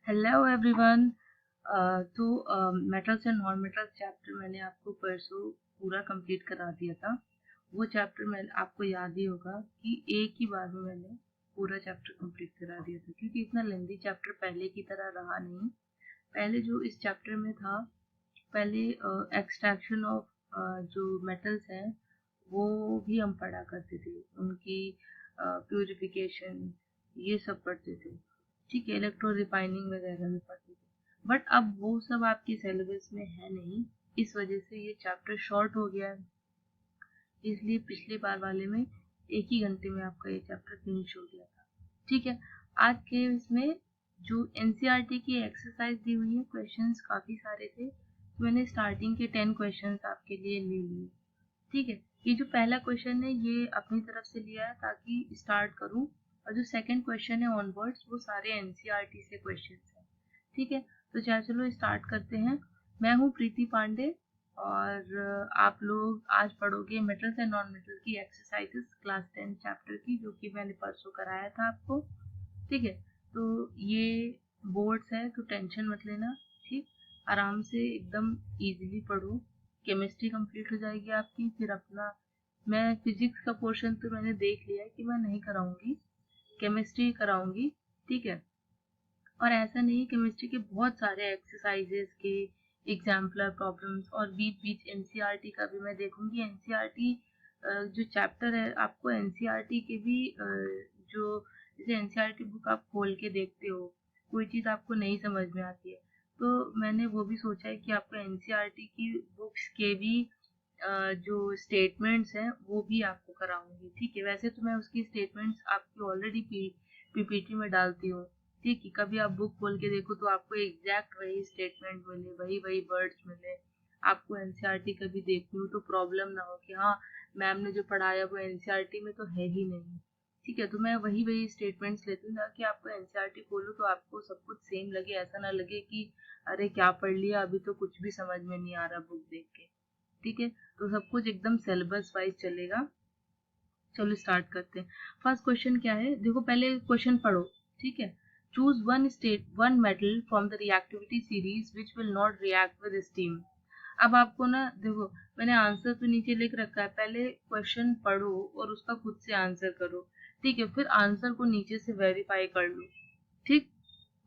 Hello everyone. तो metals and non metals chapter मैंने आपको परसों पूरा कंप्लीट करा दिया था। वो चैप्टर मैं आपको याद ही होगा कि एक ही बार में मैंने पूरा चैप्टर कंप्लीट करा दिया था, क्योंकि इतना लेंदी चैप्टर पहले की तरह रहा नहीं। पहले जो इस चैप्टर में था, पहले एक्सट्रैक्शन ऑफ जो मेटल्स हैं वो भी हम पढ़ा करते थे, उनकी प्यूरिफिकेशन ये सब पढ़ते थे। ठीक है, इलेक्ट्रो रिफाइनिंग वगैरह भी पढ़ते थे, बट अब वो सब आपके सिलेबस में है नहीं। इस वजह से ये चैप्टर शॉर्ट हो गया है, इसलिए पिछले बार वाले में एक ही घंटे में आपका ये चैप्टर फिनिश हो गया था। ठीक है, आज के इसमें जो एनसीईआरटी की एक्सरसाइज दी हुई है, क्वेश्चंस काफ़ी सारे थे, तो मैंने स्टार्टिंग के 10 क्वेश्चंस आपके लिए ले लिए। ठीक है, ये जो पहला क्वेश्चन है ये अपनी तरफ से लिया है ताकि स्टार्ट करूं, और जो सेकंड क्वेश्चन है ऑनवर्ड्स वो सारे एनसीईआरटी से क्वेश्चंस हैं। ठीक है, तो चलो स्टार्ट करते हैं। मैं हूँ प्रीति पांडे, और आप लोग आज पढ़ोगे मेटल्स एंड नॉन मेटल की एक्सरसाइजेस क्लास 10 चैप्टर की, जो कि मैंने परसों कराया था आपको। ठीक है, तो ये बोर्ड्स है तो टेंशन मत लेना। ठीक, आराम से एकदम इजीली पढ़ो। केमिस्ट्री कंप्लीट हो जाएगी आपकी, फिर अपना मैं फिजिक्स का पोर्शन तो मैंने देख लिया है कि मैं नहीं कराऊंगी, केमिस्ट्री कराऊंगी। ठीक है, और ऐसा नहीं है, केमिस्ट्री के बहुत सारे एक्सरसाइजेस के एग्जाम्पलर प्रॉब्लम्स और बीच बीच एनसीईआरटी का भी मैं देखूंगी। एनसीईआरटी जो चैप्टर है, आपको एनसीईआरटी के भी जो जैसे एनसीईआरटी बुक आप खोल के देखते हो, कोई चीज़ आपको नहीं समझ में आती है, तो मैंने वो भी सोचा है कि आपको एनसीईआरटी की बुक्स के भी जो स्टेटमेंट्स हैं वो भी आपको कराऊंगी। ठीक है, वैसे तो मैं उसकी स्टेटमेंट्स आपकी ऑलरेडी पीपीटी में डालती हूँ। ठीक है, कभी आप बुक खोल के देखो तो आपको एग्जैक्ट वही स्टेटमेंट मिले, वही वही वर्ड्स मिले। आपको एनसीईआरटी कभी देखनी हो तो प्रॉब्लम ना हो कि हाँ, मैम ने जो पढ़ाया वो एनसीईआरटी में तो है ही नहीं। ठीक है, तो मैं वही वही स्टेटमेंट्स लेती हूँ ताकि आपको एनसीईआरटी खोलो तो आपको सब कुछ सेम लगे, ऐसा ना लगे कि अरे क्या पढ़ लिया, अभी तो कुछ भी समझ में नहीं आ रहा बुक देख के। ठीक है, तो सब कुछ एकदम सिलेबस वाइज चलेगा। चलो स्टार्ट करते हैं। फर्स्ट क्वेश्चन क्या है, देखो पहले क्वेश्चन पढ़ो। ठीक है, choose one metal from the reactivity series which will not react with steam. अब आपको ना देखो, मैंने आंसर तो नीचे लिख रखा है, पहले क्वेश्चन पढ़ो और उसका खुद से आंसर करो। ठीक है, फिर आंसर को नीचे से वेरीफाई कर लो। ठीक,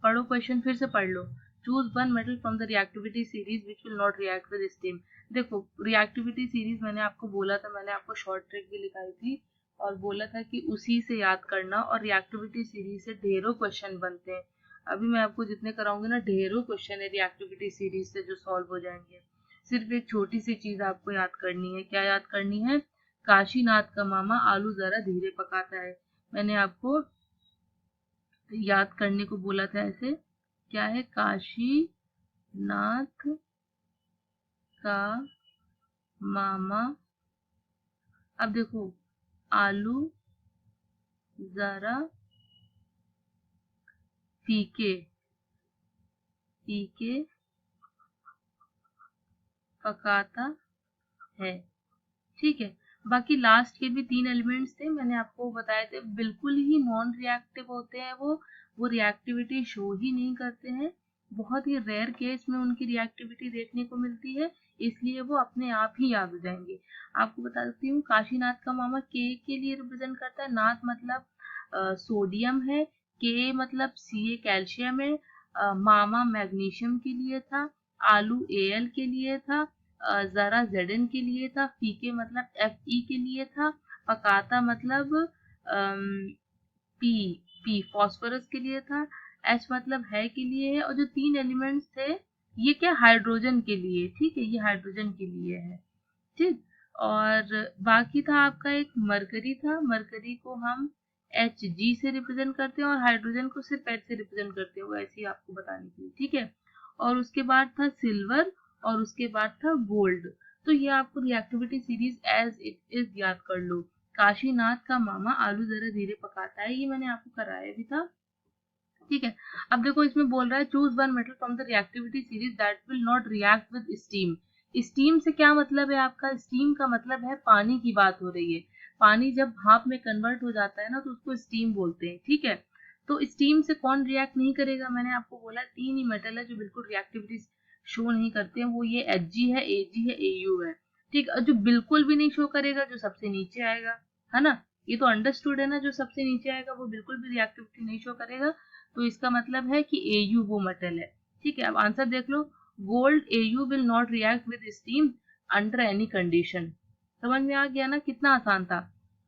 पढ़ो क्वेश्चन, फिर से पढ़ लो। Choose one metal from the reactivity series which will not react with steam. देखो रिएक्टिविटी सीरीज मैंने आपको बोला था, मैंने आपको शॉर्ट ट्रिक भी लिखाई थी और बोला था कि उसी से याद करना, और रिएक्टिविटी सीरीज से ढेरों क्वेश्चन बनते हैं। अभी मैं आपको जितने कराऊंगी ना, ढेरों क्वेश्चन है रिएक्टिविटी सीरीज से जो सॉल्व हो जाएंगे। सिर्फ एक छोटी सी चीज आपको याद करनी है। क्या याद करनी है? काशीनाथ का मामा आलू जरा धीरे पकाता है। मैंने आपको याद करने को बोला था ऐसे। क्या है? काशी नाथ का मामा, अब देखो, आलू जरा फीके फीके पकाता है। ठीक है, बाकी लास्ट के भी 3 एलिमेंट्स थे, मैंने आपको बताए थे, बिल्कुल ही नॉन रिएक्टिव होते हैं वो रिएक्टिविटी शो ही नहीं करते हैं। बहुत ही रेयर केस में उनकी रिएक्टिविटी देखने को मिलती है, इसलिए वो अपने आप ही याद हो जाएंगे। आपको बता देती हूँ, काशीनाथ का मामा के लिए रिप्रेजेंट करता है। नाथ मतलब सोडियम है, के मतलब सी कैल्शियम है, मामा मैग्नीशियम के लिए था, आलू एल के लिए था, जरा जेडन के लिए था, फीके मतलब एफ ई के लिए था, पकाता मतलब पी पी फॉस्फोरस के लिए था, एच मतलब है के लिए है, और जो 3 एलिमेंट्स थे ये क्या, हाइड्रोजन के लिए। ठीक है, ये हाइड्रोजन के लिए है। ठीक, और बाकी था आपका एक मरकरी था, मरकरी को हम एच जी से रिप्रेजेंट करते हैं और हाइड्रोजन को सिर्फ एच से रिप्रेजेंट करते हैं, वो ऐसे ही आपको बताने के लिए। ठीक है, और उसके बाद था सिल्वर, और उसके बाद था गोल्ड। तो ये आपको reactivity series as it is याद कर लो। काशीनाथ का मामा आलू जरा धीरे पकाता है, ये मैंने आपको कराया भी था। ठीक है, अब देखो इसमें बोल रहा है choose one metal from the reactivity series that will not react with steam. Steam से क्या मतलब है आपका? स्टीम का मतलब है पानी की बात हो रही है। पानी जब भाप में कन्वर्ट हो जाता है ना, तो उसको स्टीम बोलते हैं। ठीक है, तो स्टीम से कौन रिएक्ट नहीं करेगा? मैंने आपको बोला 3 ही मेटल है जो बिल्कुल रिएक्टिविटी शो नहीं करते हैं, वो ये Hg है, Ag है, Au है। ठीक, और जो बिल्कुल भी नहीं शो करेगा, जो सबसे नीचे आएगा, है ना, ये तो अंडरस्टूड है ना, जो सबसे नीचे आएगा वो बिल्कुल भी रिएक्टिविटी नहीं शो करेगा, तो इसका मतलब है कि Au वो मेटल है। ठीक है, अब आंसर देख लो, gold Au will not react with steam under any condition. समझ में आ गया ना, कितना आसान था।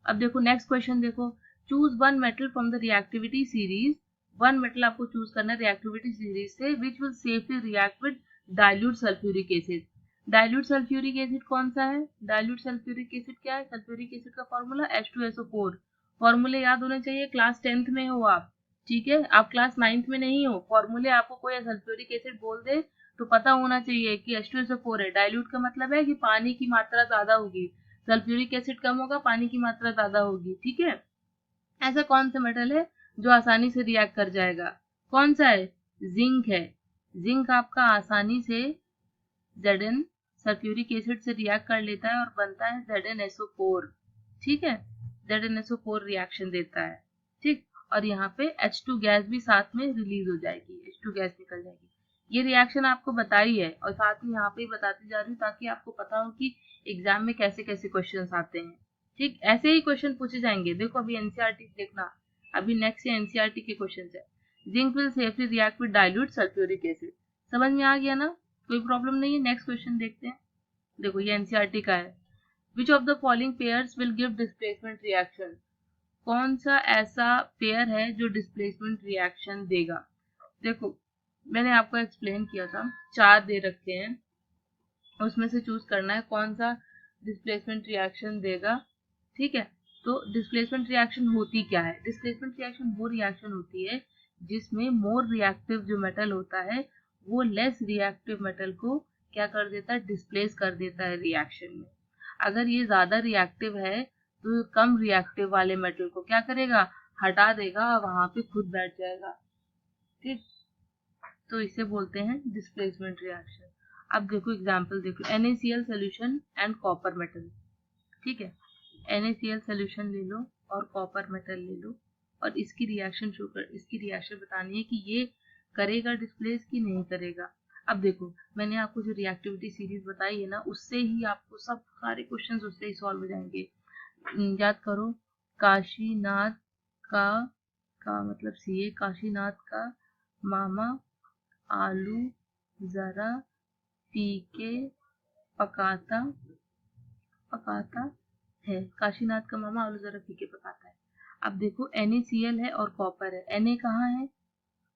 अब देखो नेक्स्ट क्वेश्चन देखो, choose one metal from the reactivity series. One metal आपको चूज करना है रिएक्टिविटी सीरीज से which will safely react with dilute sulphuric acid. Dilute sulphuric acid कौन सा है? डाइल्यूट सल्फ्यूरिक एसिड क्या है? सल्फ्यूरिक एसिड का फॉर्मूला H2SO4। फॉर्मूले याद होने चाहिए, क्लास 10th में हो आप, ठीक है, आप क्लास 9th में नहीं हो। फॉर्मूले आपको कोई सल्फ्यूरिक एसिड बोल दे तो पता होना चाहिए कि H2SO4 है। डाइल्यूट का मतलब है कि पानी की मात्रा ज्यादा होगी, सल्फ्यूरिक एसिड कम होगा, पानी की मात्रा ज्यादा होगी। ठीक है, ऐसा कौन सा मेटल है जो आसानी से रिएक्ट कर जाएगा? कौन सा है? जिंक है। जिंक आपका आसानी से Zn सल्फ्यूरिक एसिड से रिएक्ट कर लेता है और बनता है ZnSO4। ठीक है, ZnSO4 रिएक्शन देता है। ठीक, और यहाँ पे H2 गैस भी साथ में रिलीज हो जाएगी, H2 गैस निकल जाएगी। ये रिएक्शन आपको बताई है और साथ में यहाँ पे बताती जा रही हूँ ताकि आपको पता हो कि एग्जाम में कैसे कैसे क्वेश्चन आते हैं। ठीक, ऐसे ही क्वेश्चन पूछे जाएंगे। देखो अभी एनसीईआरटी देखना, अभी नेक्स्ट एनसीईआरटी के क्वेश्चन है। Zinc will safely react with dilute sulphuric acid. समझ में आ गया ना, कोई प्रॉब्लम नहीं है। नेक्स्ट क्वेश्चन देखते हैं। देखो ये एनसीईआरटी का है। Which of the following pairs will give displacement reaction. कौन सा ऐसा पेयर है जो डिस्प्लेसमेंट रिएक्शन देगा? देखो मैंने आपको एक्सप्लेन किया था, 4 दे रखे हैं, उसमें से चूज करना है कौन सा डिस्प्लेसमेंट रिएक्शन देगा। ठीक है, तो डिस्प्लेसमेंट रिएक्शन होती क्या है? डिस्प्लेसमेंट रिएक्शन वो रिएक्शन होती है जिसमें मोर रिएक्टिव जो मेटल होता है वो लेस रिएक्टिव मेटल को क्या कर देता है? डिस्प्लेस कर देता है रिएक्शन में। अगर ये ज्यादा रिएक्टिव है तो कम रिएक्टिव वाले मेटल को क्या करेगा? हटा देगा, वहां पे खुद बैठ जाएगा। ठीक, तो इसे बोलते हैं डिस्प्लेसमेंट रिएक्शन। अब देखो एग्जांपल देखो, NaCl solution and copper metal. ठीक है, NaCl सोल्यूशन ले लो और कॉपर मेटल ले लो और इसकी रिएक्शन शो कर, इसकी रिएक्शन बतानी है कि ये करेगा डिस्प्लेस कि नहीं करेगा। अब देखो मैंने आपको जो रिएक्टिविटी सीरीज बताई है ना, उससे ही आपको सब सारे क्वेश्चंस उससे ही सॉल्व हो जाएंगे। याद करो, काशीनाथ का मतलब सीए, काशीनाथ का मामा आलू जरा पी के पकाता पकाता है। काशीनाथ का मामा आलू जरा पी के पकाता है। अब देखो NaCl है और कॉपर है। Na कहाँ है?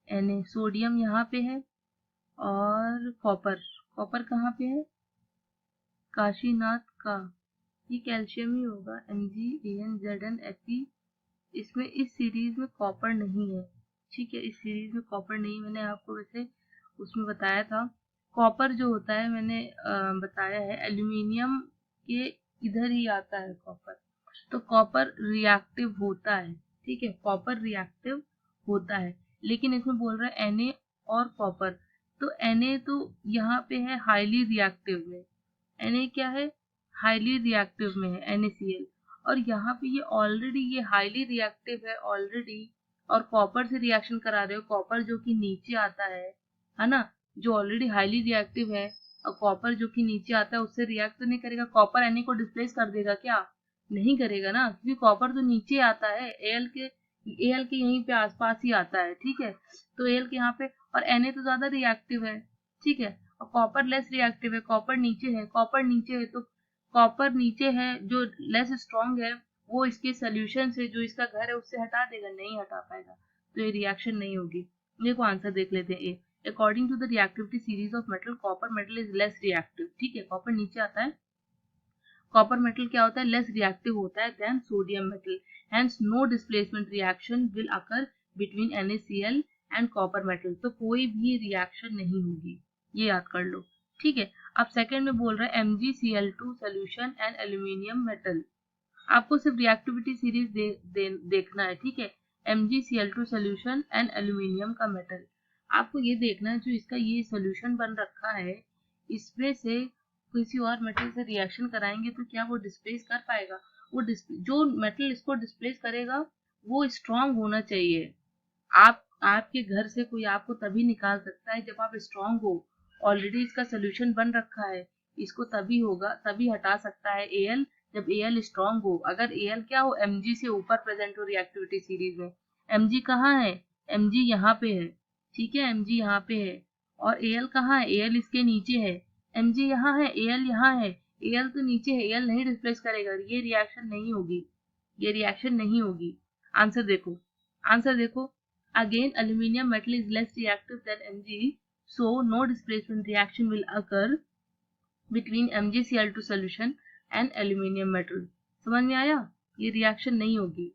Na सोडियम यहाँ पे है और कॉपर, कॉपर कहाँ पे है? काशीनाथ का, ये कैल्शियम ही होगा, MgAnZnFe। इसमें इस सीरीज में कॉपर नहीं है। ठीक है, इस सीरीज में कॉपर नहीं, मैंने आपको वैसे उसमें बताया था। कॉपर जो होता है मैंने बताया है एल्यूमिनियम के इधर ही आता है कॉपर। तो कॉपर रिएक्टिव होता है। ठीक है, कॉपर रिएक्टिव होता है, लेकिन इसमें बोल रहा है Na और कॉपर। तो Na तो यहाँ पे है हाईली रिएक्टिव में, Na क्या है? हाईली रिएक्टिव में है NaCl, और यहाँ पे ये ऑलरेडी ये हाईली रिएक्टिव है ऑलरेडी, और कॉपर से रिएक्शन करा रहे हो, कॉपर जो कि नीचे आता है ना, जो ऑलरेडी हाईली रिएक्टिव है, और कॉपर जो कि नीचे आता है उससे रिएक्ट तो नहीं करेगा। कॉपर Na को डिस्प्लेस कर देगा क्या? नहीं करेगा ना, क्योंकि कॉपर तो नीचे आता है, Al के यहीं पे आसपास ही आता है। ठीक है, तो Al के यहाँ पे, और Na तो ज्यादा रिएक्टिव है। ठीक है, और कॉपर लेस रिएक्टिव है, कॉपर नीचे है, कॉपर नीचे है, तो कॉपर नीचे है जो लेस स्ट्रॉन्ग है, वो इसके सोल्यूशन से जो इसका घर है उससे हटा देगा, नहीं हटा पाएगा, तो ये रिएक्शन नहीं होगी। देखो आंसर देख लेते हैं। A, according to the reactivity series of metal, copper metal is less reactive. ठीक है, कॉपर नीचे आता है, कॉपर मेटल क्या होता है? लेस रिएक्टिव होता है than sodium metal, hence no displacement reaction will occur between NaCl and copper metal. तो कोई भी रिएक्शन नहीं होगी, ये याद कर लो। ठीक है, अब सेकंड में बोल रहा है MgCl2 solution and aluminium metal. आपको सिर्फ रिएक्टिविटी सीरीज देखना है। ठीक है, MgCl2 सोल्यूशन एंड एल्यूमिनियम का मेटल, आपको ये देखना है जो इसका ये सोल्यूशन बन रखा है, इसमें से किसी और मेटल से रिएक्शन कराएंगे तो क्या वो डिस्प्लेस कर पाएगा? वो जो मेटल इसको डिस्प्लेस करेगा वो स्ट्रांग होना चाहिए। आपके घर से कोई आपको तभी निकाल सकता है जब आप स्ट्रांग हो। ऑलरेडी इसका सोल्यूशन बन रखा है, इसको तभी होगा, तभी हटा सकता है Al जब Al स्ट्रांग हो। अगर Al क्या हो, Mg से ऊपर प्रेजेंट हो रिएक्टिविटी सीरीज में। Mg कहाँ है, Mg यहाँ पे है, ठीक है, Mg यहाँ पे है। और Al कहाँ है, Al इसके नीचे है। Mg यहाँ है, Al यहाँ है, Al तो नीचे है, Al नहीं रिप्लेस करेगा, ये रिएक्शन नहीं होगी, ये रिएक्शन नहीं होगी। आंसर देखो, आंसर देखो। Again, aluminium metal is less reactive than Mg, so no displacement reaction will occur between MgCl2 solution and aluminium metal. समझ में आया, ये रिएक्शन नहीं होगी।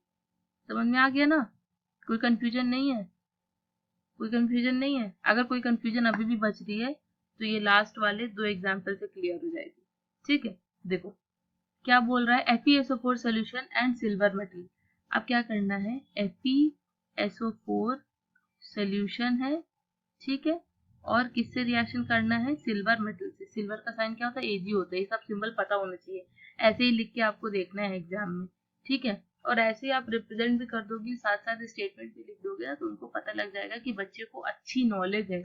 समझ में आ गया ना, कोई कंफ्यूजन नहीं है, कोई कंफ्यूजन नहीं है। अगर कोई कंफ्यूजन अभी भी बच रही है तो ये लास्ट वाले 2 एग्जाम्पल से क्लियर हो जाएगी। ठीक है, देखो क्या बोल रहा है, FeSO4 solution and silver metal. अब क्या करना है, FeSO4 सोल्यूशन है, ठीक है, और किससे रिएक्शन करना है, सिल्वर मेटल से। सिल्वर का साइन क्या होता है, Ag होता है, ये सब सिंबल पता होना चाहिए, ऐसे ही लिख के आपको देखना है एग्जाम में, ठीक है। और ऐसे ही आप रिप्रेजेंट भी कर दोगे, साथ साथ स्टेटमेंट भी लिख दोगे ना, तो उनको पता लग जाएगा कि बच्चे को अच्छी नॉलेज है।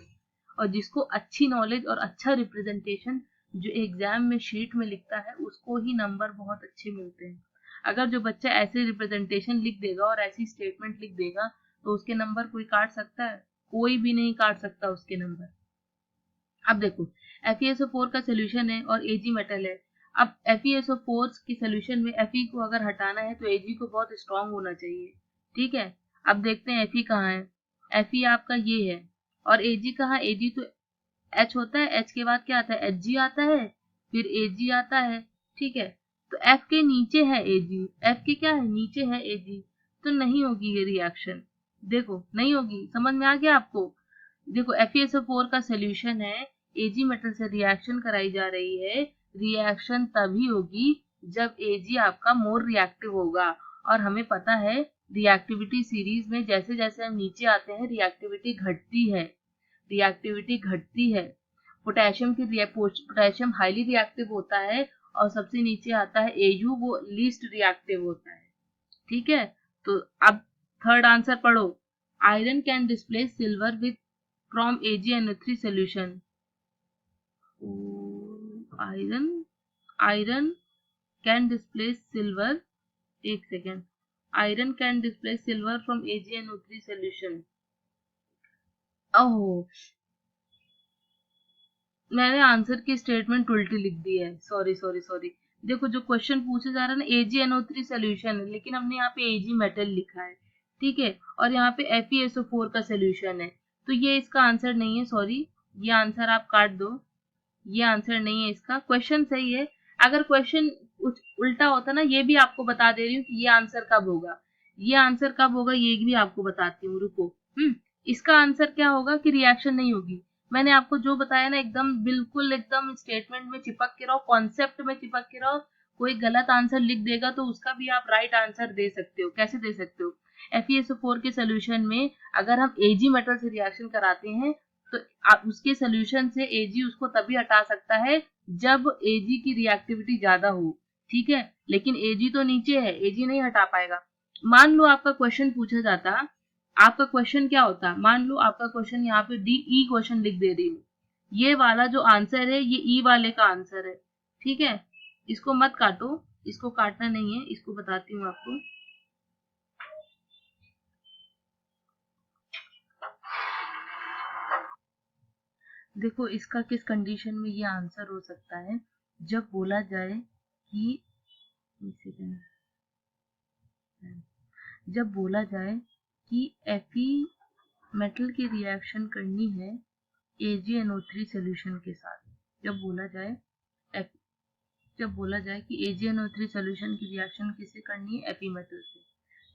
और जिसको अच्छी नॉलेज और अच्छा रिप्रेजेंटेशन जो एग्जाम में शीट में लिखता है, उसको ही नंबर बहुत अच्छे मिलते हैं। अगर जो बच्चा ऐसे रिप्रेजेंटेशन लिख देगा और ऐसी स्टेटमेंट लिख देगा तो उसके नंबर कोई काट सकता है, कोई भी नहीं काट सकता उसके नंबर। अब देखो FeSO4 का सोल्यूशन है और Ag मेटल है। अब FeSO4 के सोल्यूशन में Fe को अगर हटाना है तो Ag को बहुत स्ट्रांग होना चाहिए, ठीक है। अब देखते हैं Fe कहाँ है, Fe आपका ये है, और Ag कहाँ, Ag तो H होता है, H के बाद क्या आता है, Hg आता है, फिर Ag आता है, ठीक है। तो F के नीचे है Ag, F के क्या है, नीचे है Ag, तो नहीं होगी ये रिएक्शन। देखो नहीं होगी, समझ में आ गया आपको। देखो FeSO4 का सोल्यूशन है, Ag मेटल से रिएक्शन कराई जा रही है, रिएक्शन तभी होगी जब Ag आपका मोर रिएक्टिव होगा। और हमें पता है रिएक्टिविटी सीरीज में जैसे जैसे हम नीचे आते हैं रिएक्टिविटी घटती है, रिएक्टिविटी घटती है। पोटेशियम हाईली रिएक्टिव होता है और सबसे नीचे आता है Au, वो लीस्ट रिएक्टिव होता है, ठीक है। तो अब थर्ड आंसर पढ़ो, iron can displace silver with from AgNO3 solution. Iron can displace silver. एक second, iron can displace silver from AgNO3 solution. ओह, मैंने आंसर की स्टेटमेंट उल्टी लिख दी है, सॉरी सॉरी सॉरी। देखो जो क्वेश्चन पूछे जा रहा है ना AgNO3 सोल्यूशन है, लेकिन हमने यहाँ पे Ag मेटल लिखा है, ठीक है, और यहाँ पे FeSO4 का सोल्यूशन है, तो ये इसका आंसर नहीं है, सॉरी, ये आंसर आप काट दो, ये आंसर नहीं है इसका। क्वेश्चन सही है, अगर क्वेश्चन उल्टा होता ना, ये भी आपको बता दे रही हूँ कि ये आंसर कब होगा, ये आंसर कब होगा ये भी आपको बताती हूँ, रुको। इसका आंसर क्या होगा कि रिएक्शन नहीं होगी। मैंने आपको जो बताया ना एकदम बिल्कुल एकदम स्टेटमेंट में चिपक के रहो, कॉन्सेप्ट में चिपक के रहो। कोई गलत आंसर लिख देगा तो उसका भी आप राइट आंसर दे सकते हो। कैसे दे सकते हो, FeSO4 के सोल्यूशन में अगर हम Ag मेटल से रिएक्शन कराते हैं तो उसके सोल्यूशन से Ag उसको तभी हटा सकता है जब Ag की रिएक्टिविटी ज्यादा हो, ठीक है, लेकिन Ag तो नीचे है, Ag नहीं हटा पाएगा। मान लो आपका क्वेश्चन पूछा जाता, आपका क्वेश्चन क्या होता, मान लो आपका क्वेश्चन यहाँ पे DE क्वेश्चन लिख दे रही हूँ, ये वाला जो आंसर है ये E वाले का आंसर है, ठीक है। इसको मत काटो, इसको काटना नहीं है, इसको बताती हूँ आपको। देखो इसका किस कंडीशन में ये आंसर हो सकता है, जब बोला जाए कि जब बोला जाए कि Fe मेटल की रिएक्शन करनी है AgNO3 सोल्यूशन के साथ, जब बोला जाए कि AgNO3 सोल्यूशन की रिएक्शन किससे करनी है, Fe मेटल से,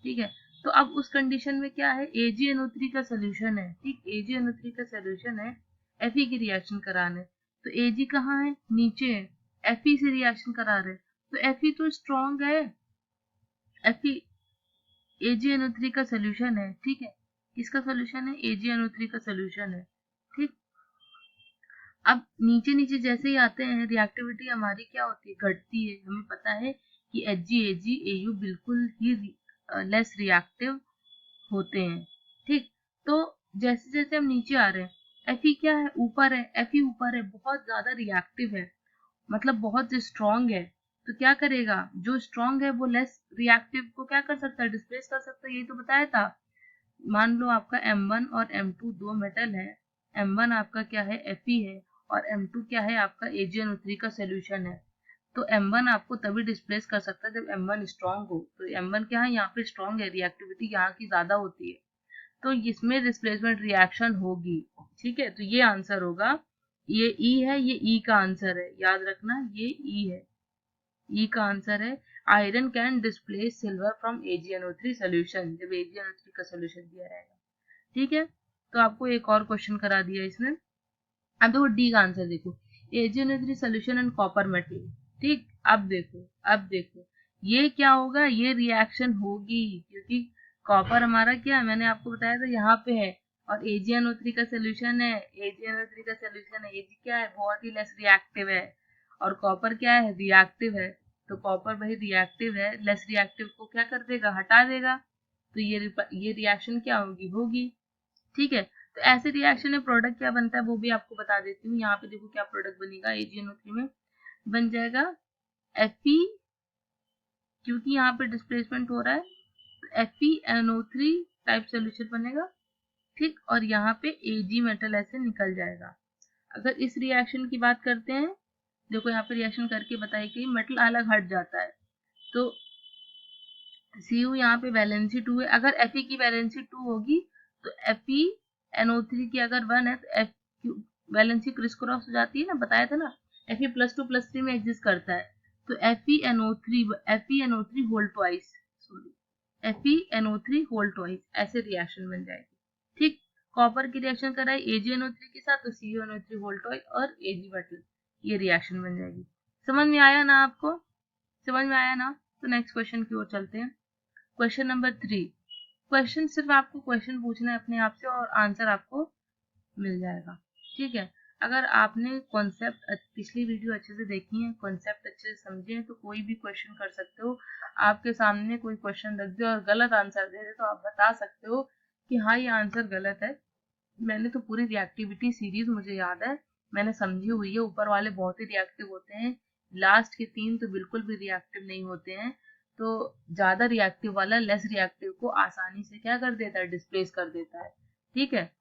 ठीक है। तो अब उस कंडीशन में क्या है, AgNO3 का सोल्यूशन है, ठीक, AgNO3 का सोल्यूशन है, Fe की रिएक्शन कराना है, तो Ag कहाँ है, नीचे है, Fe से रिएक्शन करा रहे, तो Fe तो स्ट्रॉन्ग है, Fe AgNO3 का सोल्यूशन है, ठीक है। किसका सोल्यूशन है, AgNO3 का सोल्यूशन है, ठीक। अब नीचे नीचे जैसे ही आते हैं रिएक्टिविटी हमारी क्या होती है, घटती है। हमें पता है कि Hg Ag Au बिल्कुल ही लेस रिएक्टिव होते हैं, ठीक। तो जैसे जैसे हम नीचे आ रहे हैं, Fe क्या है, ऊपर है, Fe ऊपर है, बहुत ज्यादा रिएक्टिव है, मतलब बहुत स्ट्रॉन्ग है। तो क्या करेगा, जो स्ट्रॉन्ग है वो लेस रिएक्टिव को क्या कर सकता है, डिस्प्लेस कर सकता है, यही तो बताया था। मान लो आपका M1 और M2 दो मेटल है, M1 आपका क्या है, Fe है, और M2 क्या है, आपका AgNO3 का सोल्यूशन है। तो M1 आपको तभी डिस्प्लेस कर सकता है जब M1 स्ट्रॉन्ग हो। तो M1 क्या है, यहाँ पे स्ट्रॉन्ग है, रिएक्टिविटी यहाँ की ज्यादा होती है, तो इसमें डिस्प्लेसमेंट रिएक्शन होगी। ठीक है, तो ये आंसर होगा, ये ई है, ये ई का आंसर है, याद रखना ये ई है, ई का आंसर है। Iron can displace silver from AgNO3 solution, जब AgNO3 का सोल्यूशन दिया रहेगा। ठीक है, तो आपको एक और क्वेश्चन करा दिया इसमें। अब देखो डी का आंसर देखो, AgNO3 solution and copper metal. ठीक, अब देखो ये क्या होगा, ये रिएक्शन होगी, क्योंकि कॉपर हमारा क्या, मैंने आपको बताया था यहाँ पे है, और AgNO3 का सोल्यूशन है, AgNO3 का सोल्यूशन है, Ag क्या है, बहुत ही लेस रिएक्टिव है, और कॉपर क्या है, रिएक्टिव है। तो कॉपर भाई रिएक्टिव है, लेस रिएक्टिव को क्या कर देगा, हटा देगा। तो ये रिएक्शन क्या होगी। ठीक है, तो ऐसे रिएक्शन में प्रोडक्ट क्या बनता है वो भी आपको बता देती हूँ। यहाँ पे देखो क्या प्रोडक्ट बनेगा, AgNO3 में बन जाएगा Fe, क्योंकि यहाँ पे डिस्प्लेसमेंट हो रहा है, तो FeNO3 टाइप सोल्यूशन बनेगा। ठीक, और यहाँ पे Ag मेटल ऐसे निकल जाएगा। अगर इस रिएक्शन की बात करते हैं, देखो यहाँ पे रिएक्शन करके बताइए कि मेटल अलग हट जाता है, तो Cu यहाँ पे वैलेंसी 2 है, अगर Fe की वैलेंसी 2 होगी तो FeNO3 की अगर 1 है तो F वैलेंसी क्रिस क्रॉस हो जाती है ना, बताया था ना, Fe+2+3 में एग्जिस्ट करता है, तो FeNO3 whole twice, sorry FeNO3 whole twice, ऐसे रिएक्शन बन जाएगी। ठीक, कॉपर की रिएक्शन कराई AgNO3 के साथ, तो CuNO3 होल ट्वाइस और Ag मेटल, ये रिएक्शन बन जाएगी। समझ में आया ना आपको, समझ में आया ना, तो नेक्स्ट क्वेश्चन की ओर चलते हैं। क्वेश्चन नंबर 3, क्वेश्चन सिर्फ आपको क्वेश्चन पूछना है अपने आप से और आंसर आपको मिल जाएगा। ठीक है, अगर आपने कॉन्सेप्ट पिछली वीडियो अच्छे से देखी है, कॉन्सेप्ट अच्छे से समझे हैं, तो कोई भी क्वेश्चन कर सकते हो। आपके सामने कोई क्वेश्चन रख दे और गलत आंसर दे दे तो आप बता सकते हो कि हाँ ये आंसर गलत है। मैंने तो पूरी रिएक्टिविटी सीरीज मुझे याद है, मैंने समझी हुई है, ऊपर वाले बहुत ही रिएक्टिव होते हैं, लास्ट के 3 तो बिल्कुल भी रिएक्टिव नहीं होते हैं। तो ज्यादा रिएक्टिव वाला लेस रिएक्टिव को आसानी से क्या कर देता है, डिस्प्लेस कर देता है। ठीक है,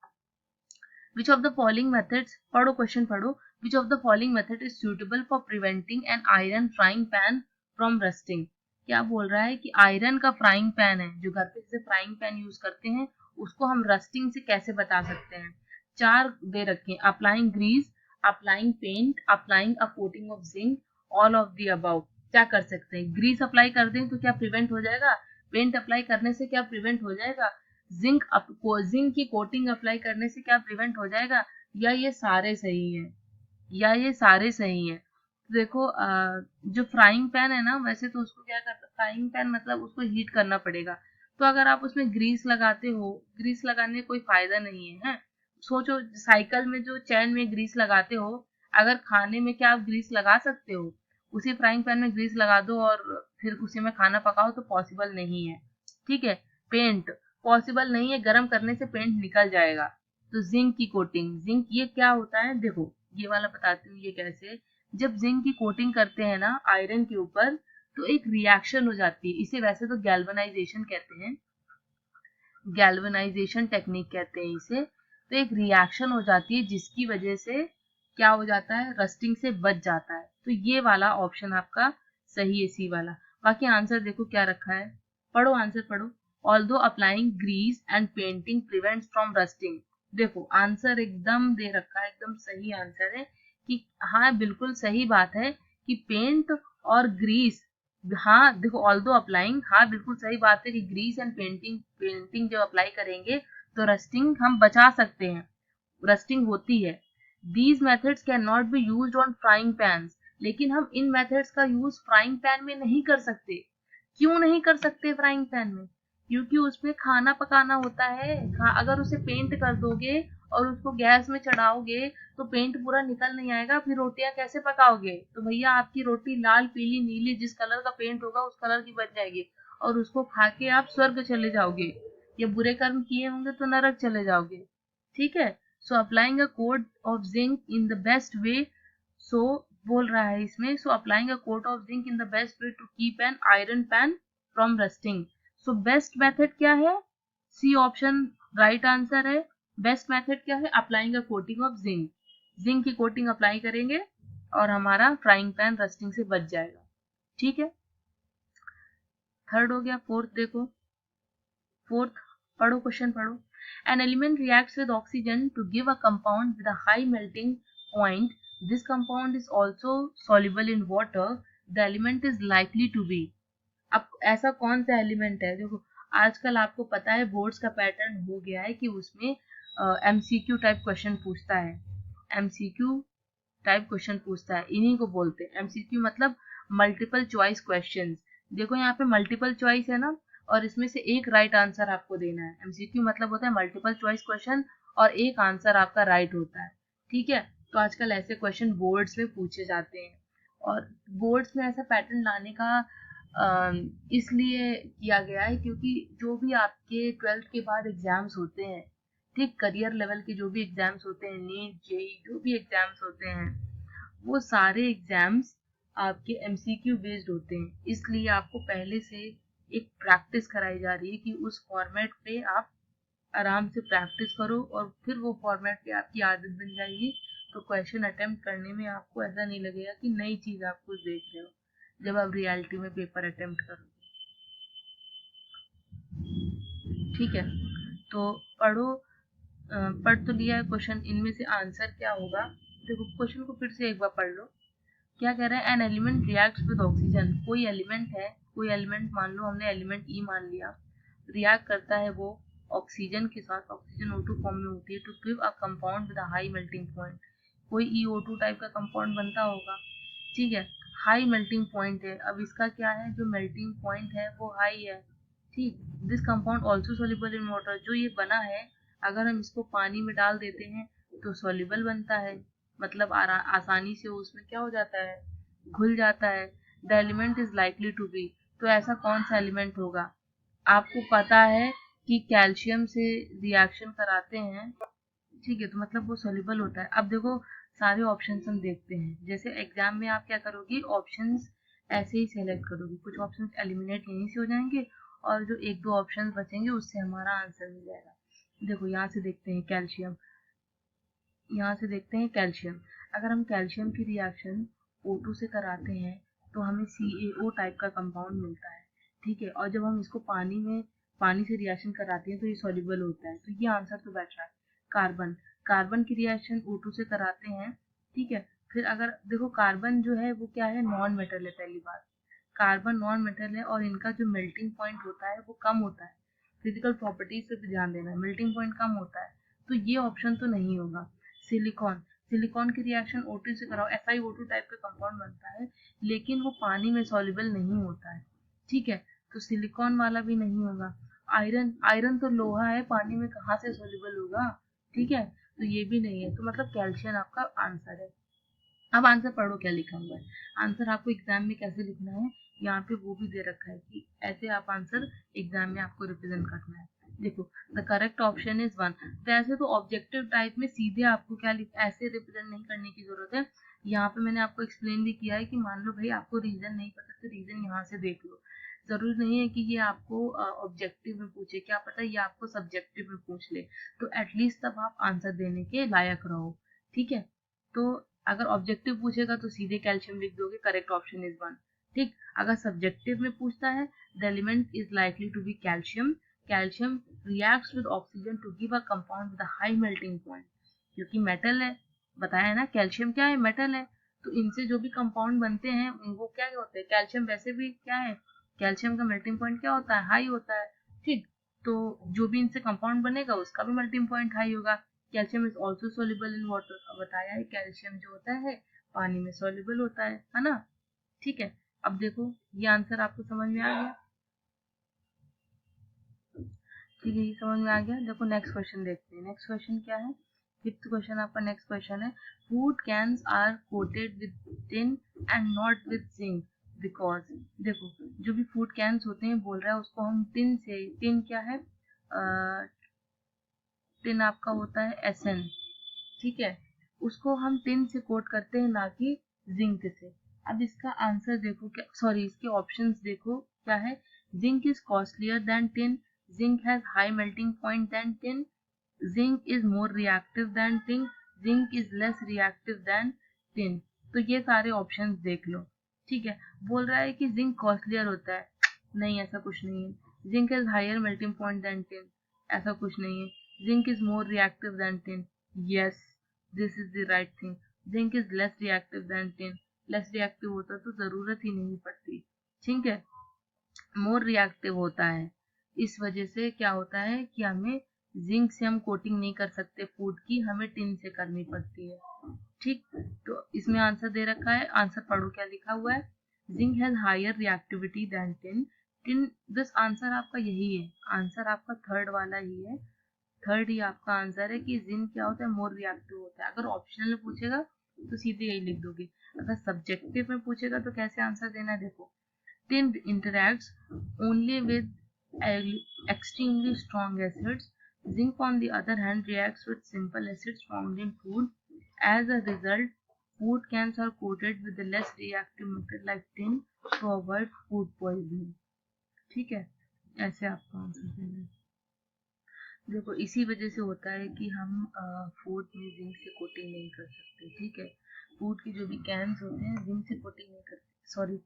which of the following methods, पढ़ो क्वेश्चन पढ़ो, which of the following method is suitable for preventing an iron frying pan from rusting. क्या बोल रहा है कि आयरन का फ्राइंग पैन है, जो घर पे जैसे फ्राइंग पैन यूज करते हैं, उसको हम रस्टिंग से कैसे बता सकते हैं। 4 दे रखे हैं, applying grease, applying paint, applying a coating of zinc, all of the above. क्या कर सकते हैं, ग्रीस अप्लाई कर दें तो क्या प्रिवेंट हो जाएगा, पेंट अप्लाई करने से क्या प्रिवेंट हो जाएगा, जिंक की कोटिंग अप्लाई करने से क्या प्रिवेंट हो जाएगा, या ये सारे सही है, या ये सारे सही है। तो देखो जो फ्राइंग पैन है ना, वैसे तो उसको क्या करता, फ्राइंग पैन मतलब उसको हीट करना पड़ेगा, तो अगर आप उसमें ग्रीस लगाते हो, ग्रीस लगाने में कोई फायदा नहीं है, है? सोचो साइकिल में जो चैन में ग्रीस लगाते हो, अगर खाने में क्या आप ग्रीस लगा सकते हो, उसी फ्राइंग पैन में ग्रीस लगा दो और फिर उसी में खाना पकाओ, तो पॉसिबल नहीं है। ठीक है, पेंट पॉसिबल नहीं है, गर्म करने से पेंट निकल जाएगा। तो जिंक की कोटिंग, जिंक ये क्या होता है, देखो ये वाला बताती हूँ ये कैसे। जब जिंक की कोटिंग करते हैं ना आयरन के ऊपर, तो एक रिएक्शन हो जाती है, इसे वैसे तो गैल्वेनाइजेशन कहते हैं, गैल्वेनाइजेशन टेक्निक कहते हैं इसे। तो एक रिएक्शन हो जाती है जिसकी वजह से क्या हो जाता है, रस्टिंग से बच जाता है। तो ये वाला ऑप्शन आपका सही है, सी वाला। बाकी आंसर देखो क्या रखा है, पढ़ो आंसर पढ़ो। Although applying grease and painting prevents from rusting. देखो आंसर एकदम दे रखा है, एकदम सही आंसर है कि हाँ बिल्कुल सही बात है कि पेंट और ग्रीस, हाँ देखो ऑल्दो अप्लाइंग, हाँ बिल्कुल सही बात है कि ग्रीस एंड पेंटिंग जब अप्लाई करेंगे तो रस्टिंग हम बचा सकते हैं, रस्टिंग होती है। These methods can not be used on frying pans, लेकिन हम इन मेथड्स का यूज फ्राइंग पैन में नहीं कर सकते। क्यों नहीं कर सकते फ्राइंग पैन में, क्योंकि उसमें खाना पकाना होता है। अगर उसे पेंट कर दोगे और उसको गैस में चढ़ाओगे तो पेंट पूरा निकल नहीं आएगा, फिर रोटियां कैसे पकाओगे, तो भैया आपकी रोटी लाल पीली नीली जिस कलर का पेंट होगा उस कलर की बन जाएगी और उसको खा के आप स्वर्ग चले जाओगे। या बुरे कर्म किए होंगे तो नरक चले जाओगे, ठीक है। So applying a code of zinc in the best way, so बोल रहा है इसमें, so applying a coat of zinc in the best way to keep an iron pan from rusting. So best method क्या है, C option right answer है। Best method क्या है, applying a coating of zinc, zinc की coating apply करेंगे और हमारा frying pan rusting से बच जाएगा, ठीक है। थर्ड हो गया, फोर्थ देखो, फोर्थ पढ़ो, क्वेश्चन पढ़ो। An element reacts with oxygen to give a compound with a high melting point, this compound is also soluble in water, the element is likely to be. अब ऐसा कौन सा element है, देखो आजकल आपको पता है बोर्ड्स का पैटर्न हो गया है कि उसमें एमसीक्यू टाइप क्वेश्चन पूछता है, एमसीक्यू टाइप क्वेश्चन पूछता है, इन्हीं को बोलते हैं एमसीक्यू, मतलब मल्टीपल चॉइस क्वेश्चंस। देखो यहाँ पे मल्टीपल चॉइस है ना, और इसमें से एक राइट आंसर आपको देना है। एमसीक्यू मतलब होता है मल्टीपल चॉइस क्वेश्चन और एक आंसर आपका राइट होता है, ठीक है। तो आजकल ऐसे क्वेश्चन बोर्ड्स में पूछे जाते हैं, और बोर्ड्स में ऐसा पैटर्न लाने का इसलिए किया गया है क्योंकि जो भी आपके 12th के बाद एग्जाम्स होते हैं, ठीक, करियर लेवल के जो भी एग्जाम्स होते हैं, नीट जेई जो भी एग्जाम्स होते हैं, वो सारे एग्जाम्स आपके एमसीक्यू बेस्ड होते हैं। इसलिए आपको पहले से एक प्रैक्टिस कराई जा रही है कि उस फॉर्मेट पे आप आराम से प्रैक्टिस करो और फिर वो फॉर्मेट पे आपकी आदत बन जाएगी। तो क्वेश्चन अटेम्प्ट करने में आपको ऐसा नहीं लगेगा कि नई चीज आप कुछ देख रहे हो जब आप रियलिटी में पेपर अटेम्प्ट करोगे, ठीक है। तो पढ़ो, पढ़ तो लिया है क्वेश्चन, इनमें से आंसर क्या होगा, देखो क्वेश्चन को फिर से एक बार पढ़ लो। क्या कह रहा है, N element reacts with oxygen, कोई एलिमेंट है, कोई एलिमेंट मान लो हमने एलिमेंट ई मान लिया, रिएक्ट करता है वो ऑक्सीजन के साथ, ऑक्सीजन O2 फॉर्म में होती है, to give a compound with a high melting point, कोई EO2 टाइप का कंपाउंड बनता होगा, ठीक है। हाई मेल्टिंग पॉइंट है, अब इसका क्या है, जो मेल्टिंग पॉइंट है वो हाई है, ठीक। This compound also soluble in water, जो ये बना है अगर हम इसको पानी में डाल देते हैं तो सोल्यूबल बनता है, मतलब आसानी से उसमें क्या हो जाता है, घुल जाता है। The element is likely to be, तो ऐसा कौन सा एलिमेंट होगा, आपको पता है कि कैल्शियम से रिएक्शन कराते हैं, ठीक है, तो मतलब वो सोल्यूबल होता है। अब देखो सारे ऑप्शंस हम देखते हैं, जैसे एग्जाम में आप क्या करोगे, ऑप्शंस ऐसे ही सेलेक्ट करोगे, कुछ ऑप्शंस एलिमिनेट यहीं से हो जाएंगे और जो एक दो ऑप्शंस बचेंगे उससे हमारा आंसर मिल जाएगा। देखो यहाँ से देखते हैं कैल्शियम, यहाँ से देखते हैं कैल्शियम, अगर हम कैल्शियम की रिएक्शन O2 से कराते हैं तो हमें CaO टाइप का कंपाउंड मिलता है, ठीक है, और जब हम इसको पानी से रिएक्शन कराते हैं तो ये सॉल्युबल होता है, तो ये आंसर तो बैठ रहा है। कार्बन, कार्बन की रिएक्शन O2 से कराते हैं, ठीक है, फिर अगर देखो कार्बन जो है वो क्या है, नॉन मेटल है, पहली बात कार्बन नॉन मेटल है और इनका जो मेल्टिंग पॉइंट होता है वो कम होता है, फिजिकल प्रॉपर्टीज पे भी ध्यान देना, मेल्टिंग पॉइंट कम होता है, तो ये ऑप्शन तो नहीं होगा। सिलिकॉन, सिलिकॉन की रिएक्शन O2 से कराओ, FiO2 टाइप का कंपाउंड बनता है लेकिन वो पानी में सॉल्युबल नहीं होता है, ठीक है, तो सिलिकॉन वाला भी नहीं होगा। आयरन, आयरन तो लोहा है, पानी में कहाँ से सॉल्युबल होगा, ठीक है, तो ये भी नहीं है, तो मतलब कैल्शियम आपका आंसर है। अब आंसर पढ़ो क्या लिखा हुआ है, आंसर आपको एग्जाम में कैसे लिखना है यहाँ पे वो भी दे रखा है कि ऐसे आप आंसर एग्जाम में आपको रिप्रेजेंट करना है। देखो द करेक्ट ऑप्शन इज 1, तो ऐसे तो ऑब्जेक्टिव टाइप में सीधे आपको क्या ऐसे रिप्रेजेंट नहीं करने की जरूरत है, यहाँ पे मैंने आपको एक्सप्लेन भी किया है कि मान लो भाई आपको रीजन नहीं पता तो रीजन यहाँ से देख लो, जरूरी नहीं है कि ये आपको ऑब्जेक्टिव में पूछे, क्या पता ये आपको सब्जेक्टिव में पूछ ले, तो एटलीस्ट तब आप आंसर देने के लायक रहो, ठीक है। तो अगर ऑब्जेक्टिव पूछेगा तो सीधे कैल्शियम लिख दोगे, करेक्ट ऑप्शन इज 1, ठीक। अगर सब्जेक्टिव में पूछता है the element is likely to be calcium, calcium reacts with oxygen to give a compound with a high melting point, क्योंकि मेटल है, बताया है ना कैल्शियम क्या है, मेटल है, तो इनसे जो भी कंपाउंड बनते हैं वो क्या होते हैं, कैल्शियम वैसे भी क्या है, कैल्शियम का मेल्टिंग पॉइंट क्या होता है, हाई होता है, ठीक, तो जो भी इनसे कंपाउंड बनेगा उसका भी मेल्टिंग पॉइंट हाई होगा। Calcium is also soluble in water, बताया है कैल्शियम जो होता है पानी में सोल्यूबल होता है ना, ठीक है। अब देखो ये आंसर आपको समझ में आ गया, ठीक है, ये समझ में आ गया। देखो नेक्स्ट क्वेश्चन देखते हैं, नेक्स्ट क्वेश्चन क्या है, फिफ्थ क्वेश्चन आपका नेक्स्ट क्वेश्चन है, food cans are coated with tin and not with zinc because, देखो जो भी फूड कैंस होते हैं बोल रहा है उसको हम टिन से, टिन क्या है, टिन आपका होता है Sn, ठीक है, उसको हम टिन से कोट करते हैं, ना कि जिंक से। अब इसका आंसर देखो, क्या सॉरी इसके ऑप्शंस देखो क्या है। Zinc is costlier then tin, zinc has high melting point than tin, zinc is more reactive than tin, zinc is less reactive than tin. तो ये सारे ऑप्शंस देख लो, ठीक है। बोल रहा है कि जिंक कॉस्टलियर होता है, नहीं ऐसा कुछ नहीं है। Zinc is higher melting point than tin, ऐसा कुछ नहीं है। Zinc is more reactive than tin, yes this is the right thing. Zinc is less reactive than tin, less reactive होता तो जरूरत ही नहीं पड़ती, ठीक है। मोर रिएक्टिव होता है, इस वजह से क्या होता है कि हमें जिंक से हम कोटिंग नहीं कर सकते फूड की, हमें टिन से करनी पड़ती है, ठीक। तो इसमें आंसर दे रखा है, आंसर पढ़ो क्या लिखा हुआ है। Zinc has higher reactivity than tin, tin, बस आंसर आपका यही है, आंसर आपका थर्ड वाला ही है, थर्ड ही आपका आंसर है कि जिंक क्या होता है, मोर रिएक्टिव होता है। अगर ऑप्शनल में पूछेगा तो सीधे यही लिख दोगे, अगर सब्जेक्टिव में पूछेगा तो कैसे आंसर देना है, देखो। Tin interacts only with extremely strong acids. Zinc, on the other hand, reacts with simple acids found in food. As a result, food cans are coated with the less reactive metal like tin to avoid food poisoning. ठीक है, ऐसे आपको answer देना है। देखो इसी वजह से होता है कि हम फूड में जिंक से कोटिंग नहीं कर सकते, ठीक है। फूड के जो भी कैंस होते हैं जिंक से कोटिंग नहीं करते, सॉरी